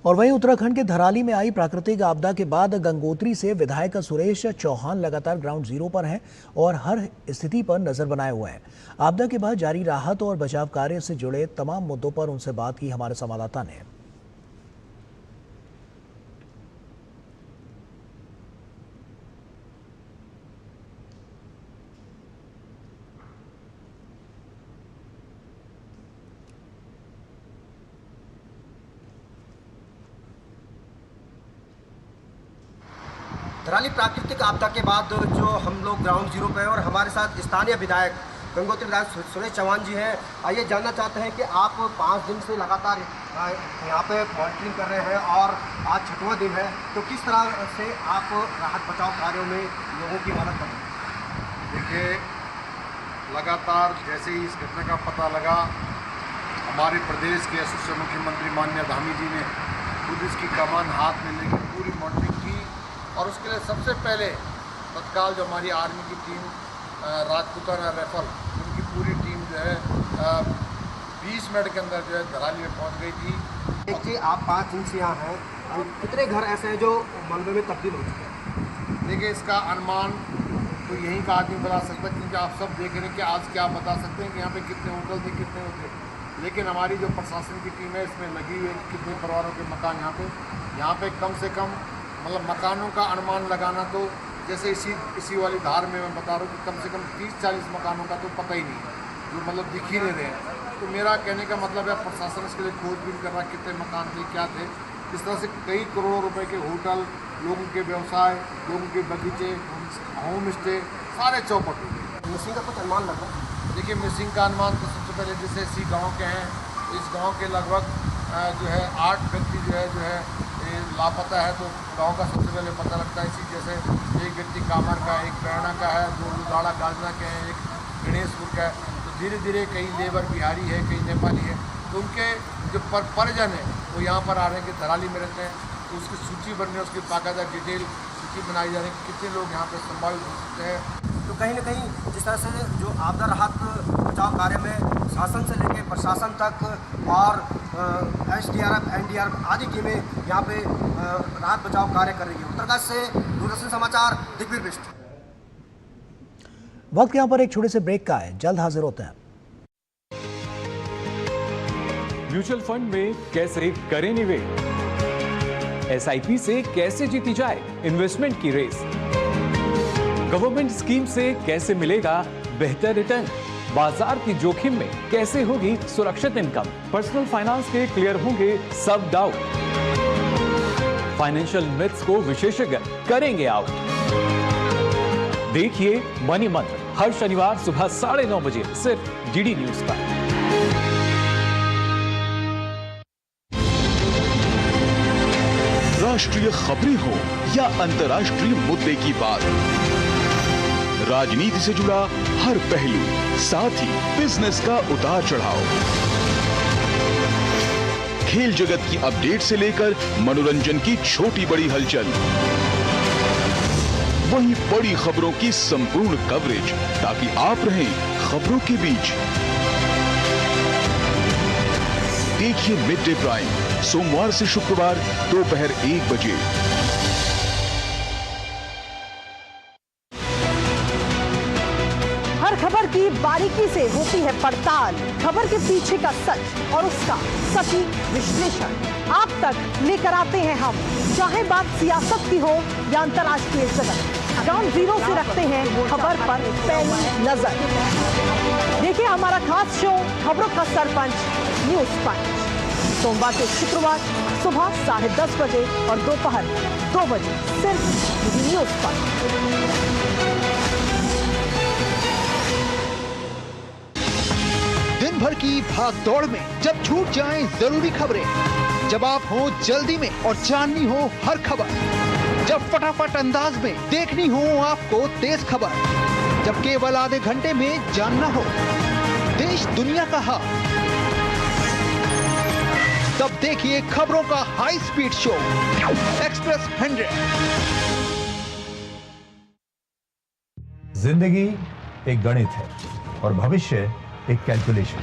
और वहीं उत्तराखंड के धराली में आई प्राकृतिक आपदा के बाद गंगोत्री से विधायक सुरेश चौहान लगातार ग्राउंड जीरो पर हैं और हर स्थिति पर नजर बनाए हुए हैं। आपदा के बाद जारी राहत और बचाव कार्य से जुड़े तमाम मुद्दों पर उनसे बात की हमारे संवाददाता ने। धराली प्राकृतिक आपदा के बाद जो हम लोग ग्राउंड जीरो पे हैं और हमारे साथ स्थानीय विधायक गंगोत्री विधायक सुरेश चौहान जी हैं। आइए जानना चाहते हैं कि आप 5 दिन से लगातार यहाँ पे मॉनिटरिंग कर रहे हैं और आज 6वां दिन है, तो किस तरह से आप राहत बचाव कार्यों में लोगों की मदद कर रहे हैं? देखिए, लगातार जैसे ही इस घटना का पता लगा, हमारे प्रदेश के यशस्वी मुख्यमंत्री माननीय धामी जी ने खुद इसकी कमान हाथ में लेकर पूरी मॉनिटरिंग की और उसके लिए सबसे पहले तत्काल जो हमारी आर्मी की टीम राजपूताना राइफल, उनकी पूरी टीम जो है 20 मिनट के अंदर जो है धराली में पहुंच गई थी। देखिए, आप 5 दिन से यहाँ हैं, कितने घर ऐसे हैं जो मलबे में तब्दील हो चुके हैं? देखिए, इसका अनुमान तो यहीं का आदमी बता सकता है, क्योंकि आप सब देख रहे हैं कि आज क्या बता सकते हैं कि यहाँ पे कितने होटल थे, कितने होते, लेकिन हमारी जो प्रशासन की टीम है इसमें लगी हुई है कि कितने परिवारों के मकान यहाँ पे कम से कम मतलब मकानों का अनुमान लगाना, तो जैसे इसी वाली धार में मैं बता रहा हूँ कि कम से कम 30-40 मकानों का तो पता ही नहीं है, जो मतलब दिख ही नहीं रहे हैं। तो मेरा कहने का मतलब है प्रशासन इसके लिए खोजबीन कर रहा है कितने मकान थे, क्या थे। इस तरह से कई करोड़ों रुपए के होटल, लोगों के व्यवसाय, लोगों के बगीचे, होम स्टे सारे चौपट हो गए। मिसिंग का कुछ अनुमान लगा? देखिए, मिसिंग का अनुमान तो सबसे पहले जैसे इसी गाँव के हैं, इस गाँव के लगभग जो है 8 व्यक्ति जो है लापता है। तो गांव का सबसे पहले पता लगता है। इसी जैसे एक व्यक्ति कामर का, एक प्रेरणा का है, 2 लुधाड़ा गाजना के हैं, एक गणेशपुर का है। तो धीरे धीरे कई लेबर बिहारी है, कई नेपाली है, तो उनके जो परिजन है वो यहाँ पर आ रहे हैं कि धराली में रहते हैं। तो उसकी सूची बनने, उसकी बाकायदा डिटेल सूची बनाई जा रही है कि कितने लोग यहाँ पर संभावित हो सकते हैं। तो कहीं ना कहीं जिस तरह से जो आपदा राहत बचाव कार्य में शासन से लेकर प्रशासन तक और SDRF, NDRF आदि टीमें यहाँ पे राहत बचाव कार्य कर रही है। उत्तरकाशी से दूरदर्शन समाचार, दिग्वीर बिष्ट। वक्त यहाँ पर एक छोटे से ब्रेक का है, जल्द हाजिर होते हैं। म्यूचुअल फंड में कैसे करें निवेश, SIP से कैसे जीती जाए इन्वेस्टमेंट की रेस, गवर्नमेंट स्कीम से कैसे मिलेगा बेहतर रिटर्न, बाजार की जोखिम में कैसे होगी सुरक्षित इनकम, पर्सनल फाइनेंस के क्लियर होंगे सब डाउट, फाइनेंशियल मिथ्स को विशेषज्ञ करेंगे आउट। देखिए मनी मंत्र हर शनिवार सुबह 9:30 बजे सिर्फ DD न्यूज पर। राष्ट्रीय खबरें हो या अंतर्राष्ट्रीय मुद्दे की बात, राजनीति से जुड़ा हर पहलू, साथ ही बिजनेस का उतार चढ़ाव, खेल जगत की अपडेट से लेकर मनोरंजन की छोटी बड़ी हलचल, वहीं बड़ी खबरों की संपूर्ण कवरेज, ताकि आप रहें खबरों के बीच। देखिए मिड डे प्राइम सोमवार से शुक्रवार दोपहर 1 बजे। हर खबर की बारीकी से होती है पड़ताल, खबर के पीछे का सच और उसका सटीक विश्लेषण आप तक लेकर आते हैं हम। चाहे बात सियासत की हो या अंतर्राष्ट्रीय जगत, ग्राउंड जीरो से रखते हैं खबर पर पैनी नजर। देखिए हमारा खास शो खबरों का सरपंच न्यूज पंच, सोमवार से शुक्रवार सुबह 10:30 बजे और दोपहर 2 बजे सिर्फ न्यूज पर। दिन भर की भाग दौड़ में जब छूट जाएं जरूरी खबरें, जब आप हो जल्दी में और जाननी हो हर खबर, जब फटाफट अंदाज में देखनी हो आपको तेज खबर, जब केवल आधे घंटे में जानना हो देश दुनिया का हाल, तब देखिए खबरों का हाई स्पीड शो एक्सप्रेस 100। जिंदगी एक गणित है और भविष्य एक कैलकुलेशन।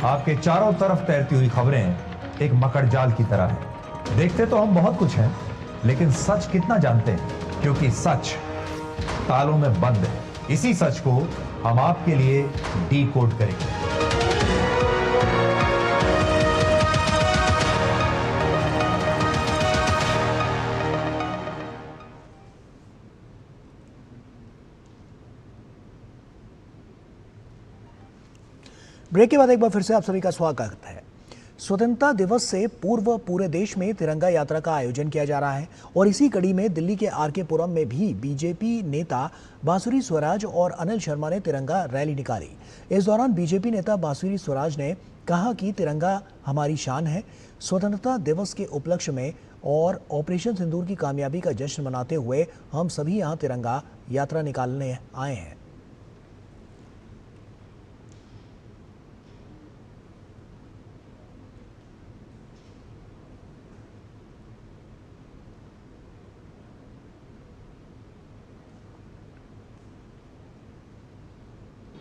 आपके चारों तरफ तैरती हुई खबरें एक मकड़जाल की तरह है। देखते तो हम बहुत कुछ हैं, लेकिन सच कितना जानते हैं, क्योंकि सच तालों में बंद है। इसी सच को हम आपके लिए डीकोड करेंगे। ब्रेक के बाद एक बार फिर से आप सभी का स्वागत है। स्वतंत्रता दिवस से पूर्व पूरे देश में तिरंगा यात्रा का आयोजन किया जा रहा है और इसी कड़ी में दिल्ली के आरके पुरम में भी बीजेपी नेता बांसुरी स्वराज और अनिल शर्मा ने तिरंगा रैली निकाली। इस दौरान बीजेपी नेता बांसुरी स्वराज ने कहा कि तिरंगा हमारी शान है। स्वतंत्रता दिवस के उपलक्ष्य में और ऑपरेशन सिंदूर की कामयाबी का जश्न मनाते हुए हम सभी यहाँ तिरंगा यात्रा निकालने आए हैं।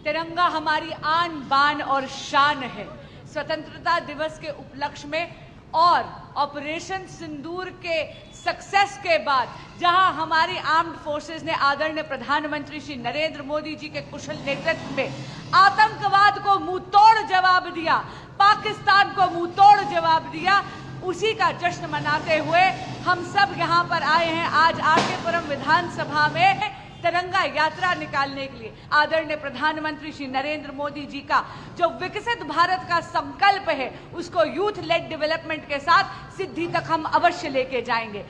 तिरंगा हमारी आन बान और शान है। स्वतंत्रता दिवस के उपलक्ष्य में और ऑपरेशन सिंदूर के सक्सेस के बाद जहां हमारी आर्म्ड फोर्सेस ने आदरणीय प्रधानमंत्री श्री नरेंद्र मोदी जी के कुशल नेतृत्व में आतंकवाद को मुंहतोड़ जवाब दिया, पाकिस्तान को मुंहतोड़ जवाब दिया, उसी का जश्न मनाते हुए हम सब यहां पर आए हैं आज आरके पुरम विधानसभा में तिरंगा यात्रा निकालने के लिए। आदरणीय प्रधानमंत्री श्री नरेंद्र मोदी जी का जो विकसित भारत का संकल्प है उसको यूथ लेड डेवलपमेंट के साथ सिद्धि तक हम अवश्य लेके जाएंगे।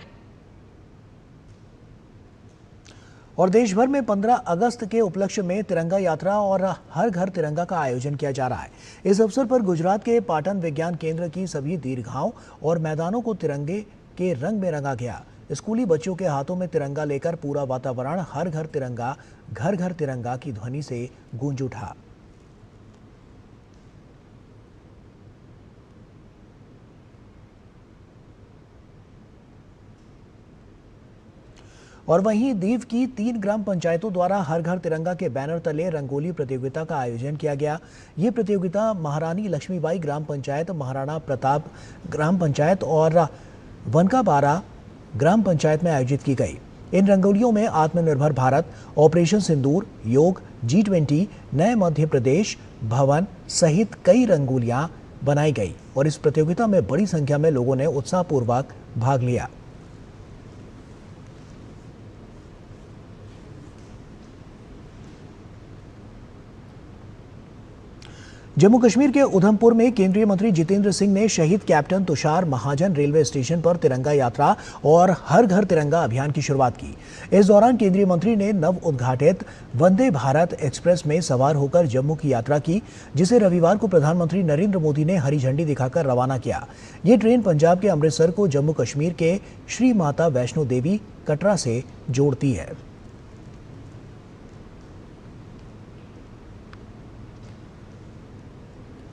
और देश भर में 15 अगस्त के उपलक्ष्य में तिरंगा यात्रा और हर घर तिरंगा का आयोजन किया जा रहा है। इस अवसर पर गुजरात के पाटन विज्ञान केंद्र की सभी दीर्घाओं और मैदानों को तिरंगे के रंग में रंगा गया। स्कूली बच्चों के हाथों में तिरंगा लेकर पूरा वातावरण हर घर तिरंगा, घर घर तिरंगा की ध्वनि से गूंज उठा। और वहीं दीव की 3 ग्राम पंचायतों द्वारा हर घर तिरंगा के बैनर तले रंगोली प्रतियोगिता का आयोजन किया गया। ये प्रतियोगिता महारानी लक्ष्मीबाई ग्राम पंचायत, महाराणा प्रताप ग्राम पंचायत और वनकाबारा ग्राम पंचायत में आयोजित की गई। इन रंगोलियों में आत्मनिर्भर भारत, ऑपरेशन सिंदूर, योग, G20, नए मध्य प्रदेश भवन सहित कई रंगोलियां बनाई गई और इस प्रतियोगिता में बड़ी संख्या में लोगों ने उत्साहपूर्वक भाग लिया। जम्मू कश्मीर के उधमपुर में केंद्रीय मंत्री जितेंद्र सिंह ने शहीद कैप्टन तुषार महाजन रेलवे स्टेशन पर तिरंगा यात्रा और हर घर तिरंगा अभियान की शुरुआत की। इस दौरान केंद्रीय मंत्री ने नव उद्घाटित वंदे भारत एक्सप्रेस में सवार होकर जम्मू की यात्रा की, जिसे रविवार को प्रधानमंत्री नरेंद्र मोदी ने हरी झंडी दिखाकर रवाना किया। ये ट्रेन पंजाब के अमृतसर को जम्मू कश्मीर के श्री माता वैष्णो देवी कटरा से जोड़ती है।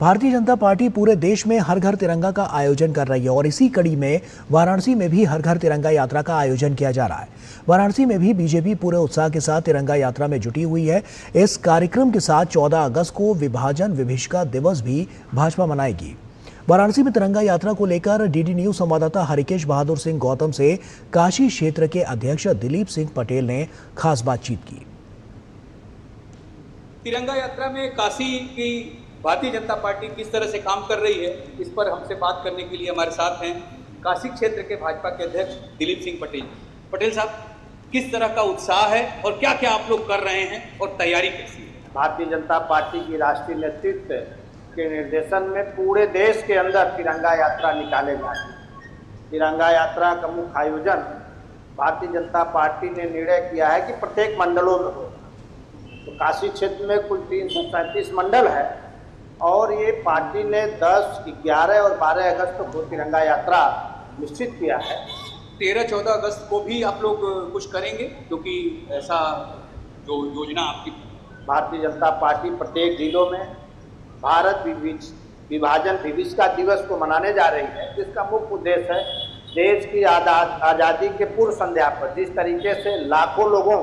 भारतीय जनता पार्टी पूरे देश में हर घर तिरंगा का आयोजन कर रही है और इसी कड़ी में वाराणसी में भी हर घर तिरंगा यात्रा का आयोजन किया जा रहा है। वाराणसी में भी बीजेपी पूरे उत्साह के साथ तिरंगा यात्रा में जुटी हुई है। इस कार्यक्रम के साथ 14 अगस्त को विभाजन विभीषिका दिवस भी भाजपा मनाएगी। वाराणसी में तिरंगा यात्रा को लेकर डीडी न्यूज संवाददाता हरिकेश बहादुर सिंह गौतम से काशी क्षेत्र के अध्यक्ष दिलीप सिंह पटेल ने खास बातचीत की। तिरंगा यात्रा में काशी की भारतीय जनता पार्टी किस तरह से काम कर रही है, इस पर हमसे बात करने के लिए हमारे साथ हैं काशी क्षेत्र के भाजपा के अध्यक्ष दिलीप सिंह पटेल। पटेल साहब, किस तरह का उत्साह है और क्या क्या आप लोग कर रहे हैं और तैयारी कैसी है? भारतीय जनता पार्टी की राष्ट्रीय नेतृत्व के निर्देशन में पूरे देश के अंदर तिरंगा यात्रा निकाले जा रही है। तिरंगा यात्रा का मुख्य आयोजन भारतीय जनता पार्टी ने निर्णय किया है कि प्रत्येक मंडलों में हो। तो काशी क्षेत्र में कुल 337 मंडल है और ये पार्टी ने 10, 11 और 12 अगस्त को तिरंगा यात्रा निश्चित किया है। 13-14 अगस्त को भी आप लोग कुछ करेंगे, क्योंकि ऐसा जो योजना आपकी भारतीय जनता पार्टी प्रत्येक जिलों में भारत विभाजन विभीषिका दिवस को मनाने जा रही है, जिसका मुख्य उद्देश्य है देश की आज़ादी के पूर्व संध्या पर जिस तरीके से लाखों लोगों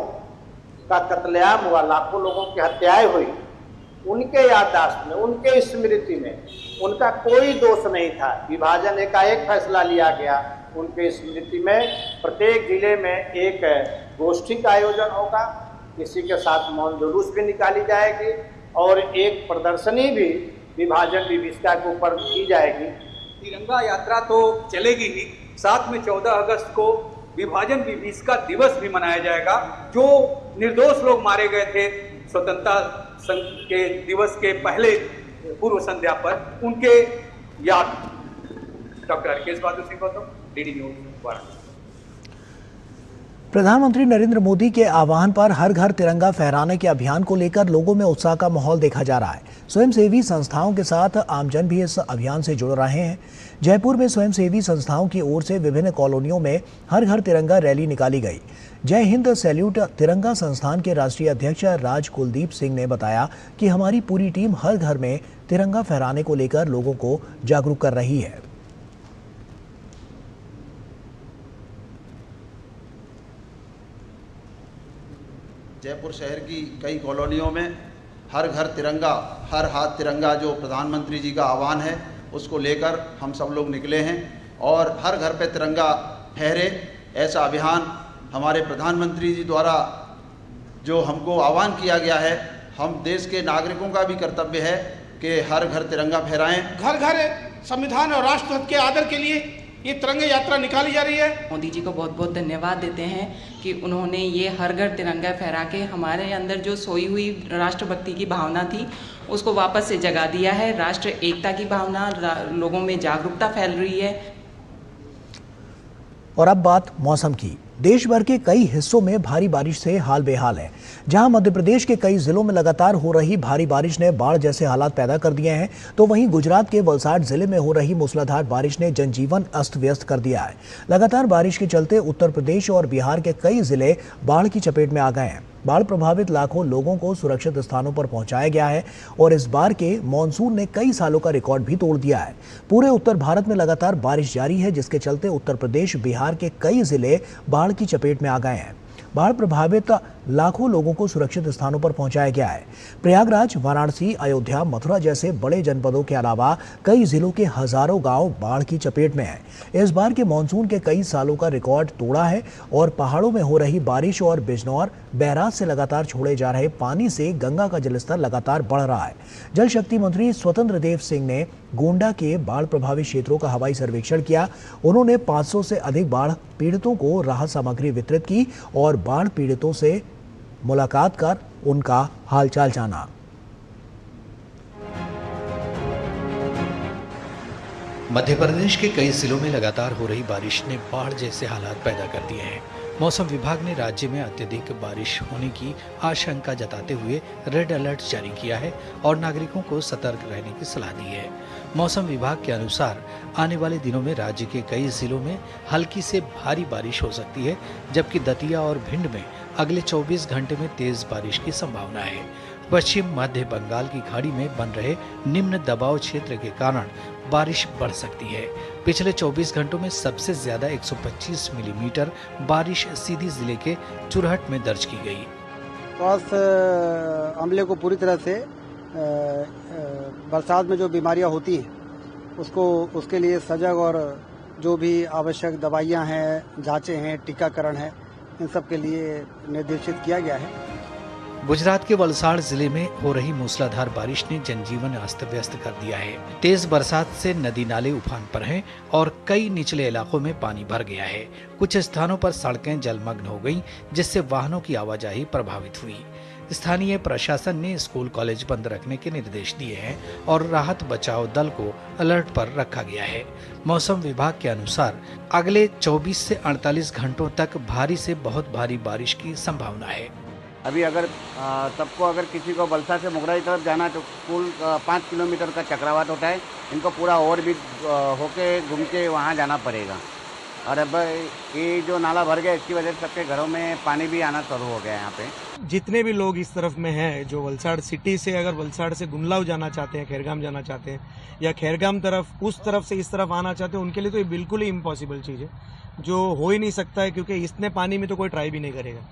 का कत्लेआम हुआ, लाखों लोगों की हत्याएं हुई, उनके याददाश्त में, उनके स्मृति में उनका कोई दोष नहीं था। विभाजन एकाएक फैसला लिया गया। उनके स्मृति में प्रत्येक जिले में एक गोष्ठी का आयोजन होगा, इसी के साथ मौन जुलूस भी निकाली जाएगी और एक प्रदर्शनी भी विभाजन विभीषिका के ऊपर की जाएगी। तिरंगा यात्रा तो चलेगी ही, साथ में 14 अगस्त को विभाजन विभीषिका दिवस भी मनाया जाएगा। जो निर्दोष लोग मारे गए थे स्वतंत्रता के दिवस के पहले पूर्व संध्या पर, उनके याद doctor Harkesh Bahadur Singh Gautam, DD news, Varanasi. प्रधानमंत्री नरेंद्र मोदी के आह्वान पर हर घर तिरंगा फहराने के अभियान को लेकर लोगों में उत्साह का माहौल देखा जा रहा है। स्वयंसेवी संस्थाओं के साथ आमजन भी इस अभियान से जुड़ रहे हैं। जयपुर में स्वयंसेवी संस्थाओं की ओर से विभिन्न कॉलोनियों में हर घर तिरंगा रैली निकाली गई। जय हिंद सैल्यूट तिरंगा संस्थान के राष्ट्रीय अध्यक्ष राज कुलदीप सिंह ने बताया कि हमारी पूरी टीम हर घर में तिरंगा फहराने को लेकर लोगों को जागरूक कर रही है। जयपुर शहर की कई कॉलोनियों में हर घर तिरंगा हर हाथ तिरंगा जो प्रधानमंत्री जी का आह्वान है उसको लेकर हम सब लोग निकले हैं और हर घर पे तिरंगा फहरे ऐसा अभियान हमारे प्रधानमंत्री जी द्वारा जो हमको आह्वान किया गया है। हम देश के नागरिकों का भी कर्तव्य है कि हर घर तिरंगा फहराएं। घर घर संविधान और राष्ट्रध्वज के आदर के लिए ये तिरंगा यात्रा निकाली जा रही है। मोदी जी को बहुत बहुत धन्यवाद देते हैं कि उन्होंने ये हर घर तिरंगा फहरा के हमारे अंदर जो सोई हुई राष्ट्रभक्ति की भावना थी उसको वापस से जगा दिया है। राष्ट्र एकता की भावना लोगों में जागरूकता फैल रही है। और अब बात मौसम की। देश भर के कई हिस्सों में भारी बारिश से हाल बेहाल है। जहां मध्य प्रदेश के कई जिलों में लगातार हो रही भारी बारिश ने बाढ़ जैसे हालात पैदा कर दिए हैं, तो वहीं गुजरात के वलसाड जिले में हो रही मूसलाधार बारिश ने जनजीवन अस्त व्यस्त कर दिया है। लगातार बारिश के चलते उत्तर प्रदेश और बिहार के कई जिले बाढ़ की चपेट में आ गए हैं। बाढ़ प्रभावित लाखों लोगों को सुरक्षित स्थानों पर पहुंचाया गया है और इस बार के मॉनसून ने कई सालों का रिकॉर्ड भी तोड़ दिया है। पूरे उत्तर भारत में लगातार बारिश जारी है, जिसके चलते उत्तर प्रदेश, बिहार के कई जिले बाढ़ की चपेट में आ गए हैं। बाढ़ प्रभावित लाखों लोगों को सुरक्षित स्थानों पर पहुंचाया गया है। प्रयागराज, वाराणसी, अयोध्या, मथुरा जैसे बड़े जनपदों के अलावा कई जिलों के हजारों गांव बाढ़ की चपेट में हैं। इस बार के मानसून के कई सालों का रिकॉर्ड तोड़ा है और पहाड़ों में हो रही बारिश और बिजनौर बैराज से लगातार छोड़े जा रहे पानी से गंगा का जलस्तर लगातार बढ़ रहा है। जल शक्ति मंत्री स्वतंत्र देव सिंह ने गोंडा के बाढ़ प्रभावित क्षेत्रों का हवाई सर्वेक्षण किया। उन्होंने 500 से अधिक बाढ़ पीड़ितों को राहत सामग्री वितरित की और बाढ़ पीड़ितों से मुलाकात कर उनका हालचाल जाना। मध्य प्रदेश के कई जिलों में लगातार हो रही बारिश ने बाढ़ जैसे हालात पैदा कर दिए हैं। मौसम विभाग ने राज्य में अत्यधिक बारिश होने की आशंका जताते हुए रेड अलर्ट जारी किया है और नागरिकों को सतर्क रहने की सलाह दी है। मौसम विभाग के अनुसार आने वाले दिनों में राज्य के कई जिलों में हल्की से भारी बारिश हो सकती है, जबकि दतिया और भिंड में अगले 24 घंटे में तेज बारिश की संभावना है। पश्चिम मध्य बंगाल की खाड़ी में बन रहे निम्न दबाव क्षेत्र के कारण बारिश बढ़ सकती है। पिछले 24 घंटों में सबसे ज्यादा 125 मिलीमीटर बारिश सीधी जिले के चुरहट में दर्ज की गई। स्वास्थ्य अमले को पूरी तरह से बरसात में जो बीमारियां होती हैं उसके लिए सजग और जो भी आवश्यक दवाइयां हैं, जांचें हैं, टीकाकरण है, इन सब के लिए निर्देशित किया गया है। गुजरात के वलसाड जिले में हो रही मूसलाधार बारिश ने जनजीवन अस्त व्यस्त कर दिया है। तेज बरसात से नदी नाले उफान पर हैं और कई निचले इलाकों में पानी भर गया है। कुछ स्थानों पर सड़कें जलमग्न हो गईं, जिससे वाहनों की आवाजाही प्रभावित हुई। स्थानीय प्रशासन ने स्कूल कॉलेज बंद रखने के निर्देश दिए हैं और राहत बचाव दल को अलर्ट पर रखा गया है। मौसम विभाग के अनुसार अगले 24 से 48 घंटों तक भारी से बहुत भारी बारिश की संभावना है। अभी अगर सबको अगर किसी को वलसाड से मोगरा की तरफ जाना तो कुल 5 किलोमीटर का चक्रवात होता है। इनको पूरा ओवरब्रिज होके घूम के वहाँ जाना पड़ेगा। और अब ये जो नाला भर गया इसकी वजह से सबके घरों में पानी भी आना शुरू हो गया है। यहाँ पे जितने भी लोग इस तरफ में हैं जो वलसाड सिटी से अगर वलसाड से गुंडलाव जाना चाहते हैं, खैरगाम जाना चाहते हैं या खैरगाम तरफ उस तरफ से इस तरफ आना चाहते हैं, उनके लिए तो ये बिल्कुल ही इम्पॉसिबल चीज़ है, जो हो ही नहीं सकता है, क्योंकि इतने पानी में तो कोई ट्राई भी नहीं करेगा।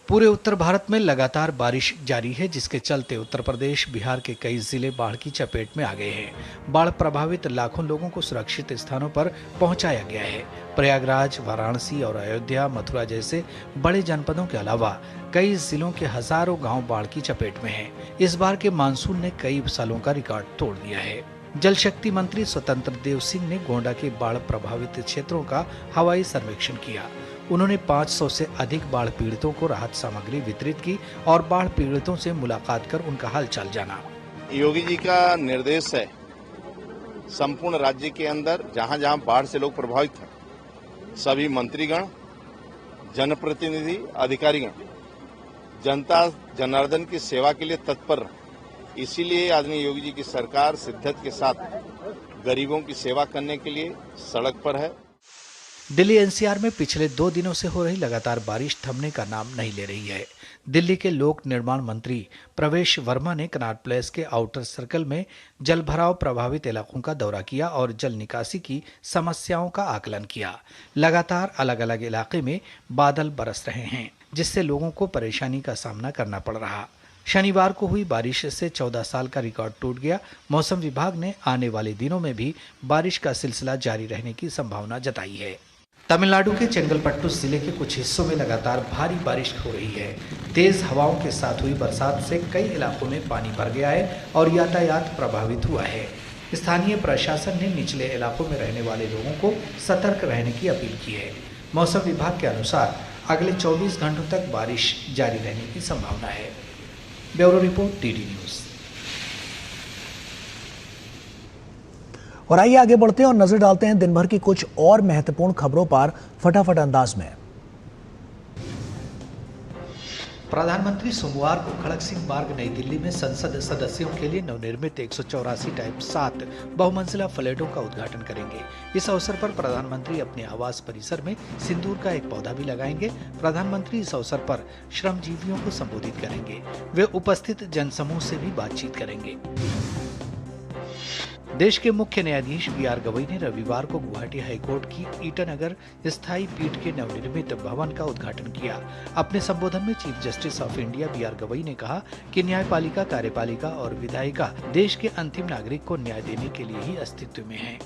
पूरे उत्तर भारत में लगातार बारिश जारी है, जिसके चलते उत्तर प्रदेश, बिहार के कई जिले बाढ़ की चपेट में आ गए हैं। बाढ़ प्रभावित लाखों लोगों को सुरक्षित स्थानों पर पहुंचाया गया है। प्रयागराज, वाराणसी और अयोध्या, मथुरा जैसे बड़े जनपदों के अलावा कई जिलों के हजारों गांव बाढ़ की चपेट में हैं। इस बार के मानसून ने कई सालों का रिकॉर्ड तोड़ दिया है। जल शक्ति मंत्री स्वतंत्र देव सिंह ने गोंडा के बाढ़ प्रभावित क्षेत्रों का हवाई सर्वेक्षण किया। उन्होंने 500 से अधिक बाढ़ पीड़ितों को राहत सामग्री वितरित की और बाढ़ पीड़ितों से मुलाकात कर उनका हालचाल जाना। योगी जी का निर्देश है संपूर्ण राज्य के अंदर जहां जहां बाढ़ से लोग प्रभावित हैं, सभी मंत्रीगण, जनप्रतिनिधि, अधिकारीगण जनता जनार्दन की सेवा के लिए तत्पर रहे। इसीलिए आदरणीय योगी जी की सरकार शिद्दत के साथ गरीबों की सेवा करने के लिए सड़क पर है। दिल्ली एनसीआर में पिछले 2 दिनों से हो रही लगातार बारिश थमने का नाम नहीं ले रही है। दिल्ली के लोक निर्माण मंत्री प्रवेश वर्मा ने कनॉट प्लेस के आउटर सर्कल में जलभराव प्रभावित इलाकों का दौरा किया और जल निकासी की समस्याओं का आकलन किया। लगातार अलग अलग इलाके में बादल बरस रहे हैं, जिससे लोगों को परेशानी का सामना करना पड़ रहा। शनिवार को हुई बारिश से 14 साल का रिकॉर्ड टूट गया। मौसम विभाग ने आने वाले दिनों में भी बारिश का सिलसिला जारी रहने की संभावना जताई है। तमिलनाडु के चेंगलपट्टू जिले के कुछ हिस्सों में लगातार भारी बारिश हो रही है। तेज हवाओं के साथ हुई बरसात से कई इलाकों में पानी भर गया है और यातायात प्रभावित हुआ है। स्थानीय प्रशासन ने निचले इलाकों में रहने वाले लोगों को सतर्क रहने की अपील की है। मौसम विभाग के अनुसार अगले 24 घंटों तक बारिश जारी रहने की संभावना है। Bureau report, DD news. और आइए आगे बढ़ते हैं और नजर डालते हैं दिन भर की कुछ और महत्वपूर्ण खबरों पर फटाफट अंदाज में। प्रधानमंत्री सोमवार को खड़क सिंह मार्ग नई दिल्ली में संसद सदस्यों के लिए नवनिर्मित 184 टाइप 7 बहुमंजिला फ्लैटों का उद्घाटन करेंगे। इस अवसर पर प्रधानमंत्री अपने आवास परिसर में सिंदूर का एक पौधा भी लगाएंगे। प्रधानमंत्री इस अवसर पर श्रमजीवियों को संबोधित करेंगे। वे उपस्थित जनसमूह से भी बातचीत करेंगे। देश के मुख्य न्यायाधीश बीआर गवई ने रविवार को गुवाहाटी हाईकोर्ट की ईटानगर स्थायी पीठ के नवनिर्मित भवन का उद्घाटन किया। अपने संबोधन में chief justice of India BR Gavai ने कहा कि न्यायपालिका, कार्यपालिका और विधायिका देश के अंतिम नागरिक को न्याय देने के लिए ही अस्तित्व में है।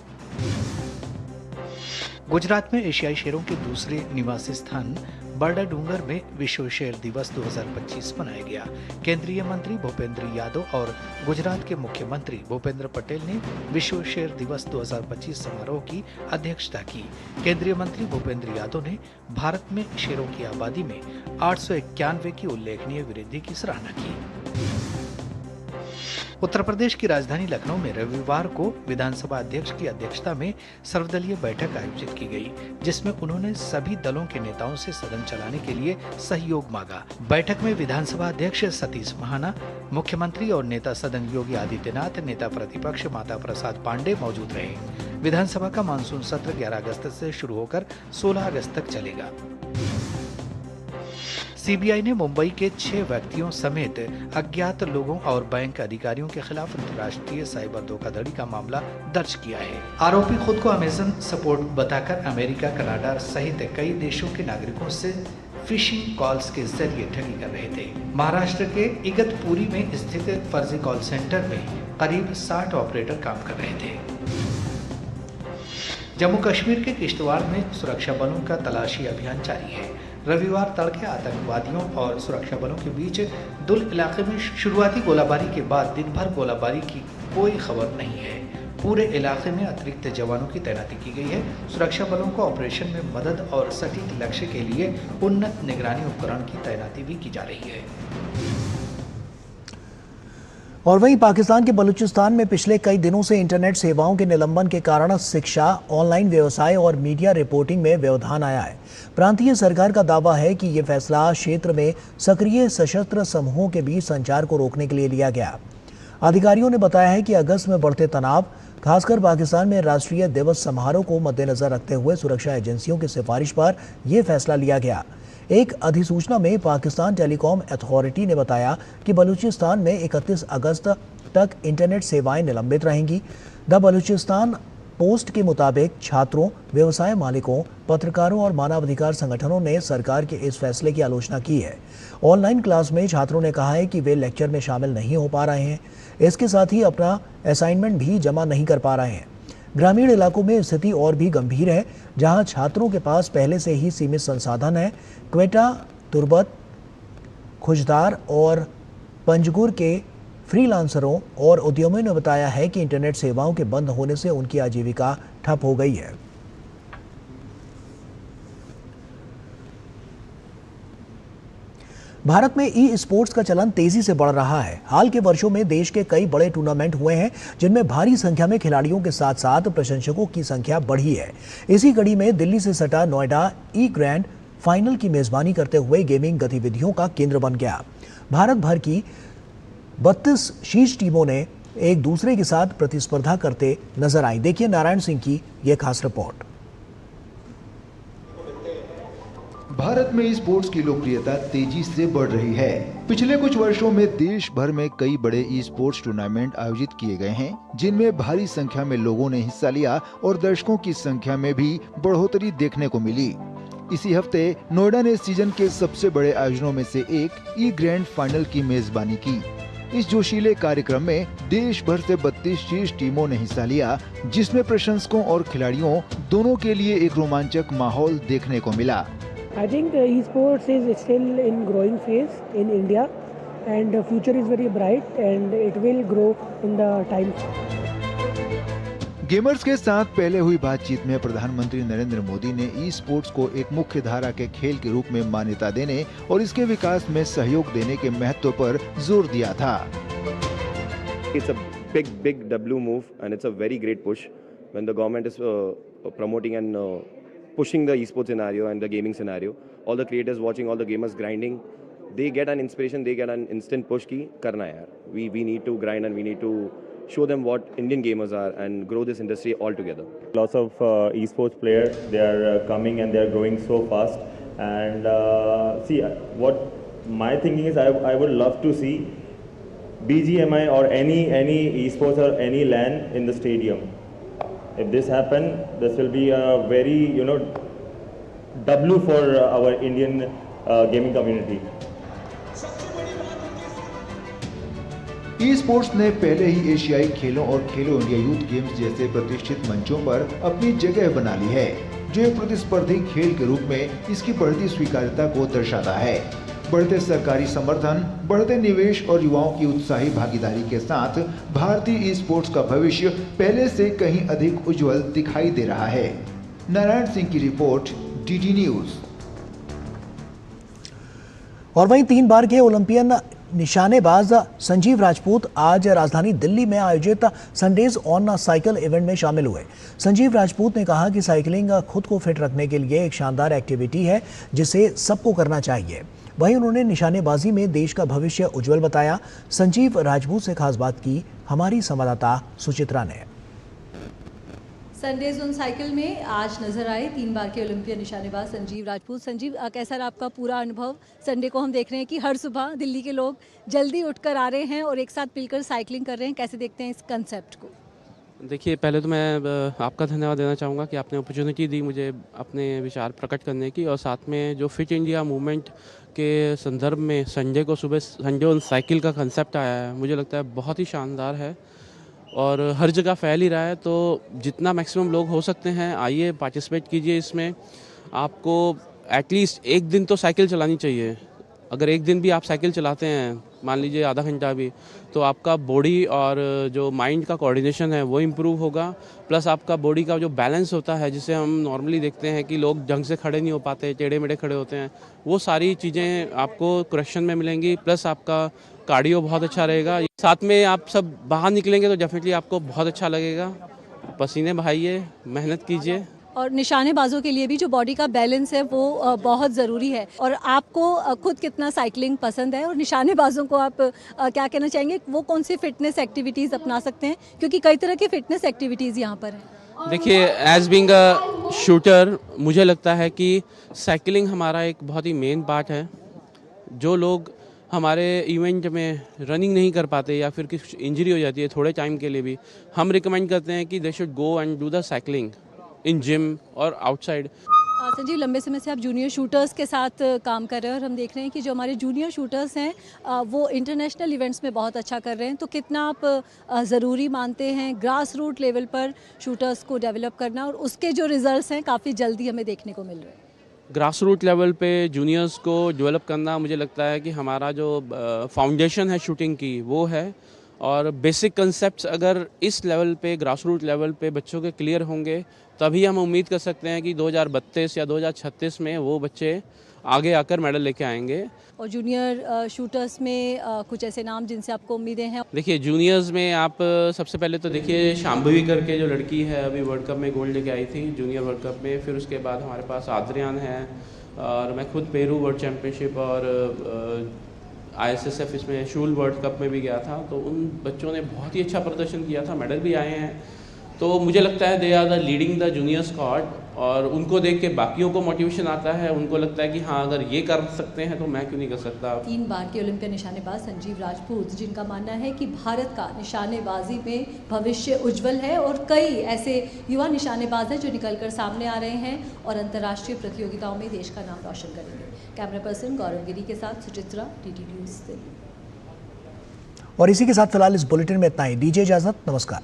गुजरात में एशियाई शेरों के दूसरे निवासी स्थान बरडा डूंगर में विश्व शेर दिवस 2025 मनाया गया। केंद्रीय मंत्री भूपेंद्र यादव और गुजरात के मुख्यमंत्री भूपेंद्र पटेल ने विश्व शेर दिवस 2025 समारोह की अध्यक्षता की। केंद्रीय मंत्री भूपेंद्र यादव ने भारत में शेरों की आबादी में 891 की उल्लेखनीय वृद्धि की सराहना की। उत्तर प्रदेश की राजधानी लखनऊ में रविवार को विधानसभा अध्यक्ष की अध्यक्षता में सर्वदलीय बैठक आयोजित की गई, जिसमें उन्होंने सभी दलों के नेताओं से सदन चलाने के लिए सहयोग मांगा। बैठक में विधानसभा अध्यक्ष सतीश महाना, मुख्यमंत्री और नेता सदन योगी आदित्यनाथ, नेता प्रतिपक्ष माता प्रसाद पांडे मौजूद रहे। विधानसभा का मानसून सत्र 11 अगस्त से शुरू होकर 16 अगस्त तक चलेगा। सीबीआई ने मुंबई के 6 व्यक्तियों समेत अज्ञात लोगों और बैंक अधिकारियों के खिलाफ अंतर्राष्ट्रीय साइबर धोखाधड़ी का मामला दर्ज किया है। आरोपी खुद को अमेजन सपोर्ट बताकर अमेरिका, कनाडा सहित कई देशों के नागरिकों से फिशिंग कॉल्स के जरिए ठगी कर रहे थे। महाराष्ट्र के इगतपुरी में स्थित फर्जी कॉल सेंटर में करीब 60 ऑपरेटर काम कर रहे थे। जम्मू कश्मीर के किश्तवाड़ में सुरक्षा बलों का तलाशी अभियान जारी है। रविवार तड़के आतंकवादियों और सुरक्षा बलों के बीच दुल इलाके में शुरुआती गोलाबारी के बाद दिन भर गोलाबारी की कोई खबर नहीं है। पूरे इलाके में अतिरिक्त जवानों की तैनाती की गई है। सुरक्षा बलों को ऑपरेशन में मदद और सटीक लक्ष्य के लिए उन्नत निगरानी उपकरण की तैनाती भी की जा रही है। और वहीं पाकिस्तान के बलूचिस्तान में पिछले कई दिनों से इंटरनेट सेवाओं के निलंबन के कारण शिक्षा, ऑनलाइन व्यवसाय और मीडिया रिपोर्टिंग में व्यवधान आया है। प्रांतीय सरकार का दावा है कि ये फैसला क्षेत्र में सक्रिय सशस्त्र समूहों के बीच संचार को रोकने के लिए लिया गया। अधिकारियों ने बताया है कि अगस्त में बढ़ते तनाव, खासकर पाकिस्तान में राष्ट्रीय दिवस समारोह को मद्देनजर रखते हुए सुरक्षा एजेंसियों की सिफारिश पर यह फैसला लिया गया। एक अधिसूचना में पाकिस्तान टेलीकॉम अथॉरिटी ने बताया कि बलूचिस्तान में 31 अगस्त तक इंटरनेट सेवाएं निलंबित रहेंगी। द बलूचिस्तान पोस्ट के मुताबिक छात्रों, व्यवसाय मालिकों, पत्रकारों और मानवाधिकार संगठनों ने सरकार के इस फैसले की आलोचना की है। ऑनलाइन क्लास में छात्रों ने कहा है कि वे लेक्चर में शामिल नहीं हो पा रहे हैं। इसके साथ ही अपना असाइनमेंट भी जमा नहीं कर पा रहे हैं। ग्रामीण इलाकों में स्थिति और भी गंभीर है, जहां छात्रों के पास पहले से ही सीमित संसाधन है। क्वेटा, तुर्बत, खुजदार और पंजगुर के फ्रीलांसरों और उद्यमियों ने बताया है कि इंटरनेट सेवाओं के बंद होने से उनकी आजीविका ठप हो गई है। भारत में ई स्पोर्ट्स का चलन तेजी से बढ़ रहा है। हाल के वर्षों में देश के कई बड़े टूर्नामेंट हुए हैं जिनमें भारी संख्या में खिलाड़ियों के साथ साथ प्रशंसकों की संख्या बढ़ी है। इसी कड़ी में दिल्ली से सटा नोएडा ई ग्रैंड फाइनल की मेजबानी करते हुए गेमिंग गतिविधियों का केंद्र बन गया। भारत भर की 32 शीर्ष टीमों ने एक दूसरे के साथ प्रतिस्पर्धा करते नजर आई। देखिए नारायण सिंह की यह खास रिपोर्ट। भारत में ई स्पोर्ट्स की लोकप्रियता तेजी से बढ़ रही है। पिछले कुछ वर्षों में देश भर में कई बड़े ई स्पोर्ट्स टूर्नामेंट आयोजित किए गए हैं जिनमें भारी संख्या में लोगों ने हिस्सा लिया और दर्शकों की संख्या में भी बढ़ोतरी देखने को मिली। इसी हफ्ते नोएडा ने सीजन के सबसे बड़े आयोजनों में से एक ई ग्रैंड फाइनल की मेजबानी की। इस जोशीले कार्यक्रम में देश भर से 32 शीर्ष टीमों ने हिस्सा लिया, जिसमें प्रशंसकों और खिलाड़ियों दोनों के लिए एक रोमांचक माहौल देखने को मिला। I think esports is still in growing phase in India and the future is very bright and it will grow in the time. Gamers के साथ पहले हुई बातचीत में प्रधानमंत्री नरेंद्र मोदी ने ई स्पोर्ट्स को एक मुख्य धारा के खेल के रूप में मान्यता देने और इसके विकास में सहयोग देने के महत्व पर जोर दिया था। It's a big W move and it's a very great push when the government is promoting and pushing the esports scenario and the gaming scenario. All the creators watching, all the gamers grinding, they get an inspiration, they get an instant push ki karna hai yaar. We need to grind and we need to show them what Indian gamers are and grow this industry altogether. Lots of esports players, they are coming and they are growing so fast. And see, what my thinking is, I would love to see BGMI or any esports or any LAN in the stadium. If this happen, this will be a very W for our Indian gaming community. E sports ने पहले ही एशियाई खेलों और खेलो India youth games जैसे प्रतिष्ठित मंचों पर अपनी जगह बना ली है, जो एक प्रतिस्पर्धी खेल के रूप में इसकी बढ़ती स्वीकार्यता को दर्शाता है। बढ़ते सरकारी समर्थन, बढ़ते निवेश और युवाओं की उत्साही भागीदारी के साथ भारतीय ई स्पोर्ट्स का भविष्य पहले से कहीं अधिक उज्जवल दिखाई दे रहा है। नारायण सिंह की रिपोर्ट, डीडी न्यूज। और वहीं 3 बार के ओलंपियन निशानेबाज संजीव राजपूत आज राजधानी दिल्ली में आयोजित संडेज ऑन साइकिल इवेंट में शामिल हुए। संजीव राजपूत ने कहा कि साइकिलिंग खुद को फिट रखने के लिए एक शानदार एक्टिविटी है जिसे सबको करना चाहिए। वहीं उन्होंने निशानेबाजी में देश का भविष्य उज्जवल बताया। संजीव राजपूत से खास बात की हमारी संवाददाता सुचित्रा ने। संडेज ऑन साइकिल में आज नजर आए 3 बार के ओलंपियन निशानेबाज संजीव राजपूत। संजीव, कैसा रहा आपका पूरा अनुभव? संडे को हम देख रहे हैं कि हर सुबह दिल्ली के लोग जल्दी उठकर आ रहे हैं और एक साथ मिलकर साइकिलिंग कर रहे हैं। कैसे देखते हैं इस कंसेप्ट को? देखिए, पहले तो मैं आपका धन्यवाद देना चाहूँगा कि आपने अपॉर्चुनिटी दी मुझे अपने विचार प्रकट करने की, और साथ में जो फिट इंडिया मूवमेंट के संदर्भ में संडे को सुबह संडे ऑन साइकिल का कंसेप्ट आया है, मुझे लगता है बहुत ही शानदार है और हर जगह फैल ही रहा है। तो जितना मैक्सिमम लोग हो सकते हैं आइए, पार्टिसिपेट कीजिए इसमें। आपको एटलीस्ट एक दिन तो साइकिल चलानी चाहिए। अगर एक दिन भी आप साइकिल चलाते हैं, मान लीजिए आधा घंटा भी, तो आपका बॉडी और जो माइंड का कोऑर्डिनेशन है वो इम्प्रूव होगा। प्लस आपका बॉडी का जो बैलेंस होता है, जिसे हम नॉर्मली देखते हैं कि लोग ढंग से खड़े नहीं हो पाते, टेढ़े मेढ़े खड़े होते हैं, वो सारी चीज़ें आपको करेक्शन में मिलेंगी। प्लस आपका कार्डियो बहुत अच्छा रहेगा। साथ में आप सब बाहर निकलेंगे तो डेफिनेटली आपको बहुत अच्छा लगेगा। पसीने बहाइए, मेहनत कीजिए। और निशानेबाजों के लिए भी जो बॉडी का बैलेंस है वो बहुत ज़रूरी है। और आपको खुद कितना साइकिलिंग पसंद है और निशानेबाजों को आप क्या कहना चाहेंगे, वो कौन सी फिटनेस एक्टिविटीज़ अपना सकते हैं? क्योंकि कई तरह की फिटनेस एक्टिविटीज़ यहाँ पर हैं। देखिए, एज बीइंग अ शूटर मुझे लगता है कि साइकिलिंग हमारा एक बहुत ही मेन पार्ट है। जो लोग हमारे इवेंट में रनिंग नहीं कर पाते या फिर कुछ इंजरी हो जाती है थोड़े टाइम के लिए भी, हम रिकमेंड करते हैं कि they should go and do the cycling in gym और आउटसाइड। संजीव, लंबे समय से आप जूनियर शूटर्स के साथ काम कर रहे हैं और हम देख रहे हैं कि जो हमारे जूनियर शूटर्स हैं वो इंटरनेशनल इवेंट्स में बहुत अच्छा कर रहे हैं। तो कितना आप ज़रूरी मानते हैं ग्रास रूट लेवल पर शूटर्स को डेवलप करना, और उसके जो रिजल्ट्स हैं काफ़ी जल्दी हमें देखने को मिल रहे हैं? ग्रास रूट लेवल पे जूनियर्स को डेवलप करना, मुझे लगता है कि हमारा जो फाउंडेशन है शूटिंग की वो है, और बेसिक कंसेप्ट्स अगर इस लेवल पे, ग्रास रूट लेवल पे बच्चों के क्लियर होंगे, तभी हम उम्मीद कर सकते हैं कि 2032 या 2036 में वो बच्चे आगे आकर मेडल लेके आएंगे। और जूनियर शूटर्स में कुछ ऐसे नाम जिनसे आपको उम्मीदें हैं? देखिए, जूनियर्स में आप सबसे पहले तो देखिए शांभवी करके जो लड़की है, अभी वर्ल्ड कप में गोल्ड लेके आई थी जूनियर वर्ल्ड कप में। फिर उसके बाद हमारे पास आद्रियान है, और मैं खुद पेरू वर्ल्ड चैम्पियनशिप और ISSF इसमें शूल वर्ल्ड कप में भी गया था। तो उन बच्चों ने बहुत ही अच्छा प्रदर्शन किया था, मेडल भी आए हैं। तो मुझे लगता है they are the leading the junior squad, और उनको देख के बाकियों को मोटिवेशन आता है। उनको लगता है कि हाँ, अगर ये कर सकते हैं तो मैं क्यों नहीं कर सकता। 3 बार के ओलंपिक निशानेबाज संजीव राजपूत, जिनका मानना है कि भारत का निशानेबाजी में भविष्य उज्जवल है, और कई ऐसे युवा निशानेबाज हैं जो निकलकर सामने आ रहे हैं और अंतर्राष्ट्रीय प्रतियोगिताओं में देश का नाम रोशन करेंगे। कैमरा पर्सन गौरव गिरी के साथ सुचित्रा, DD न्यूज़ दिल्ली। और इसी के साथ फिलहाल इस बुलेटिन में इतना ही। दीजिए इजाजत, नमस्कार।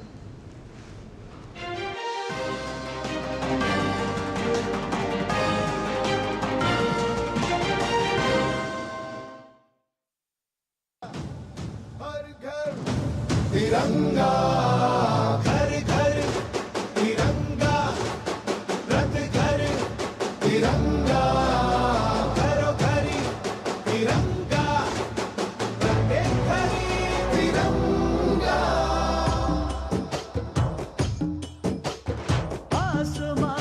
तिरंगा, घर घर तिरंगा, रथ घर तिरंगा, घरों घरी तिरंगा, प्रत्येक घरी तिरंगा। आसमान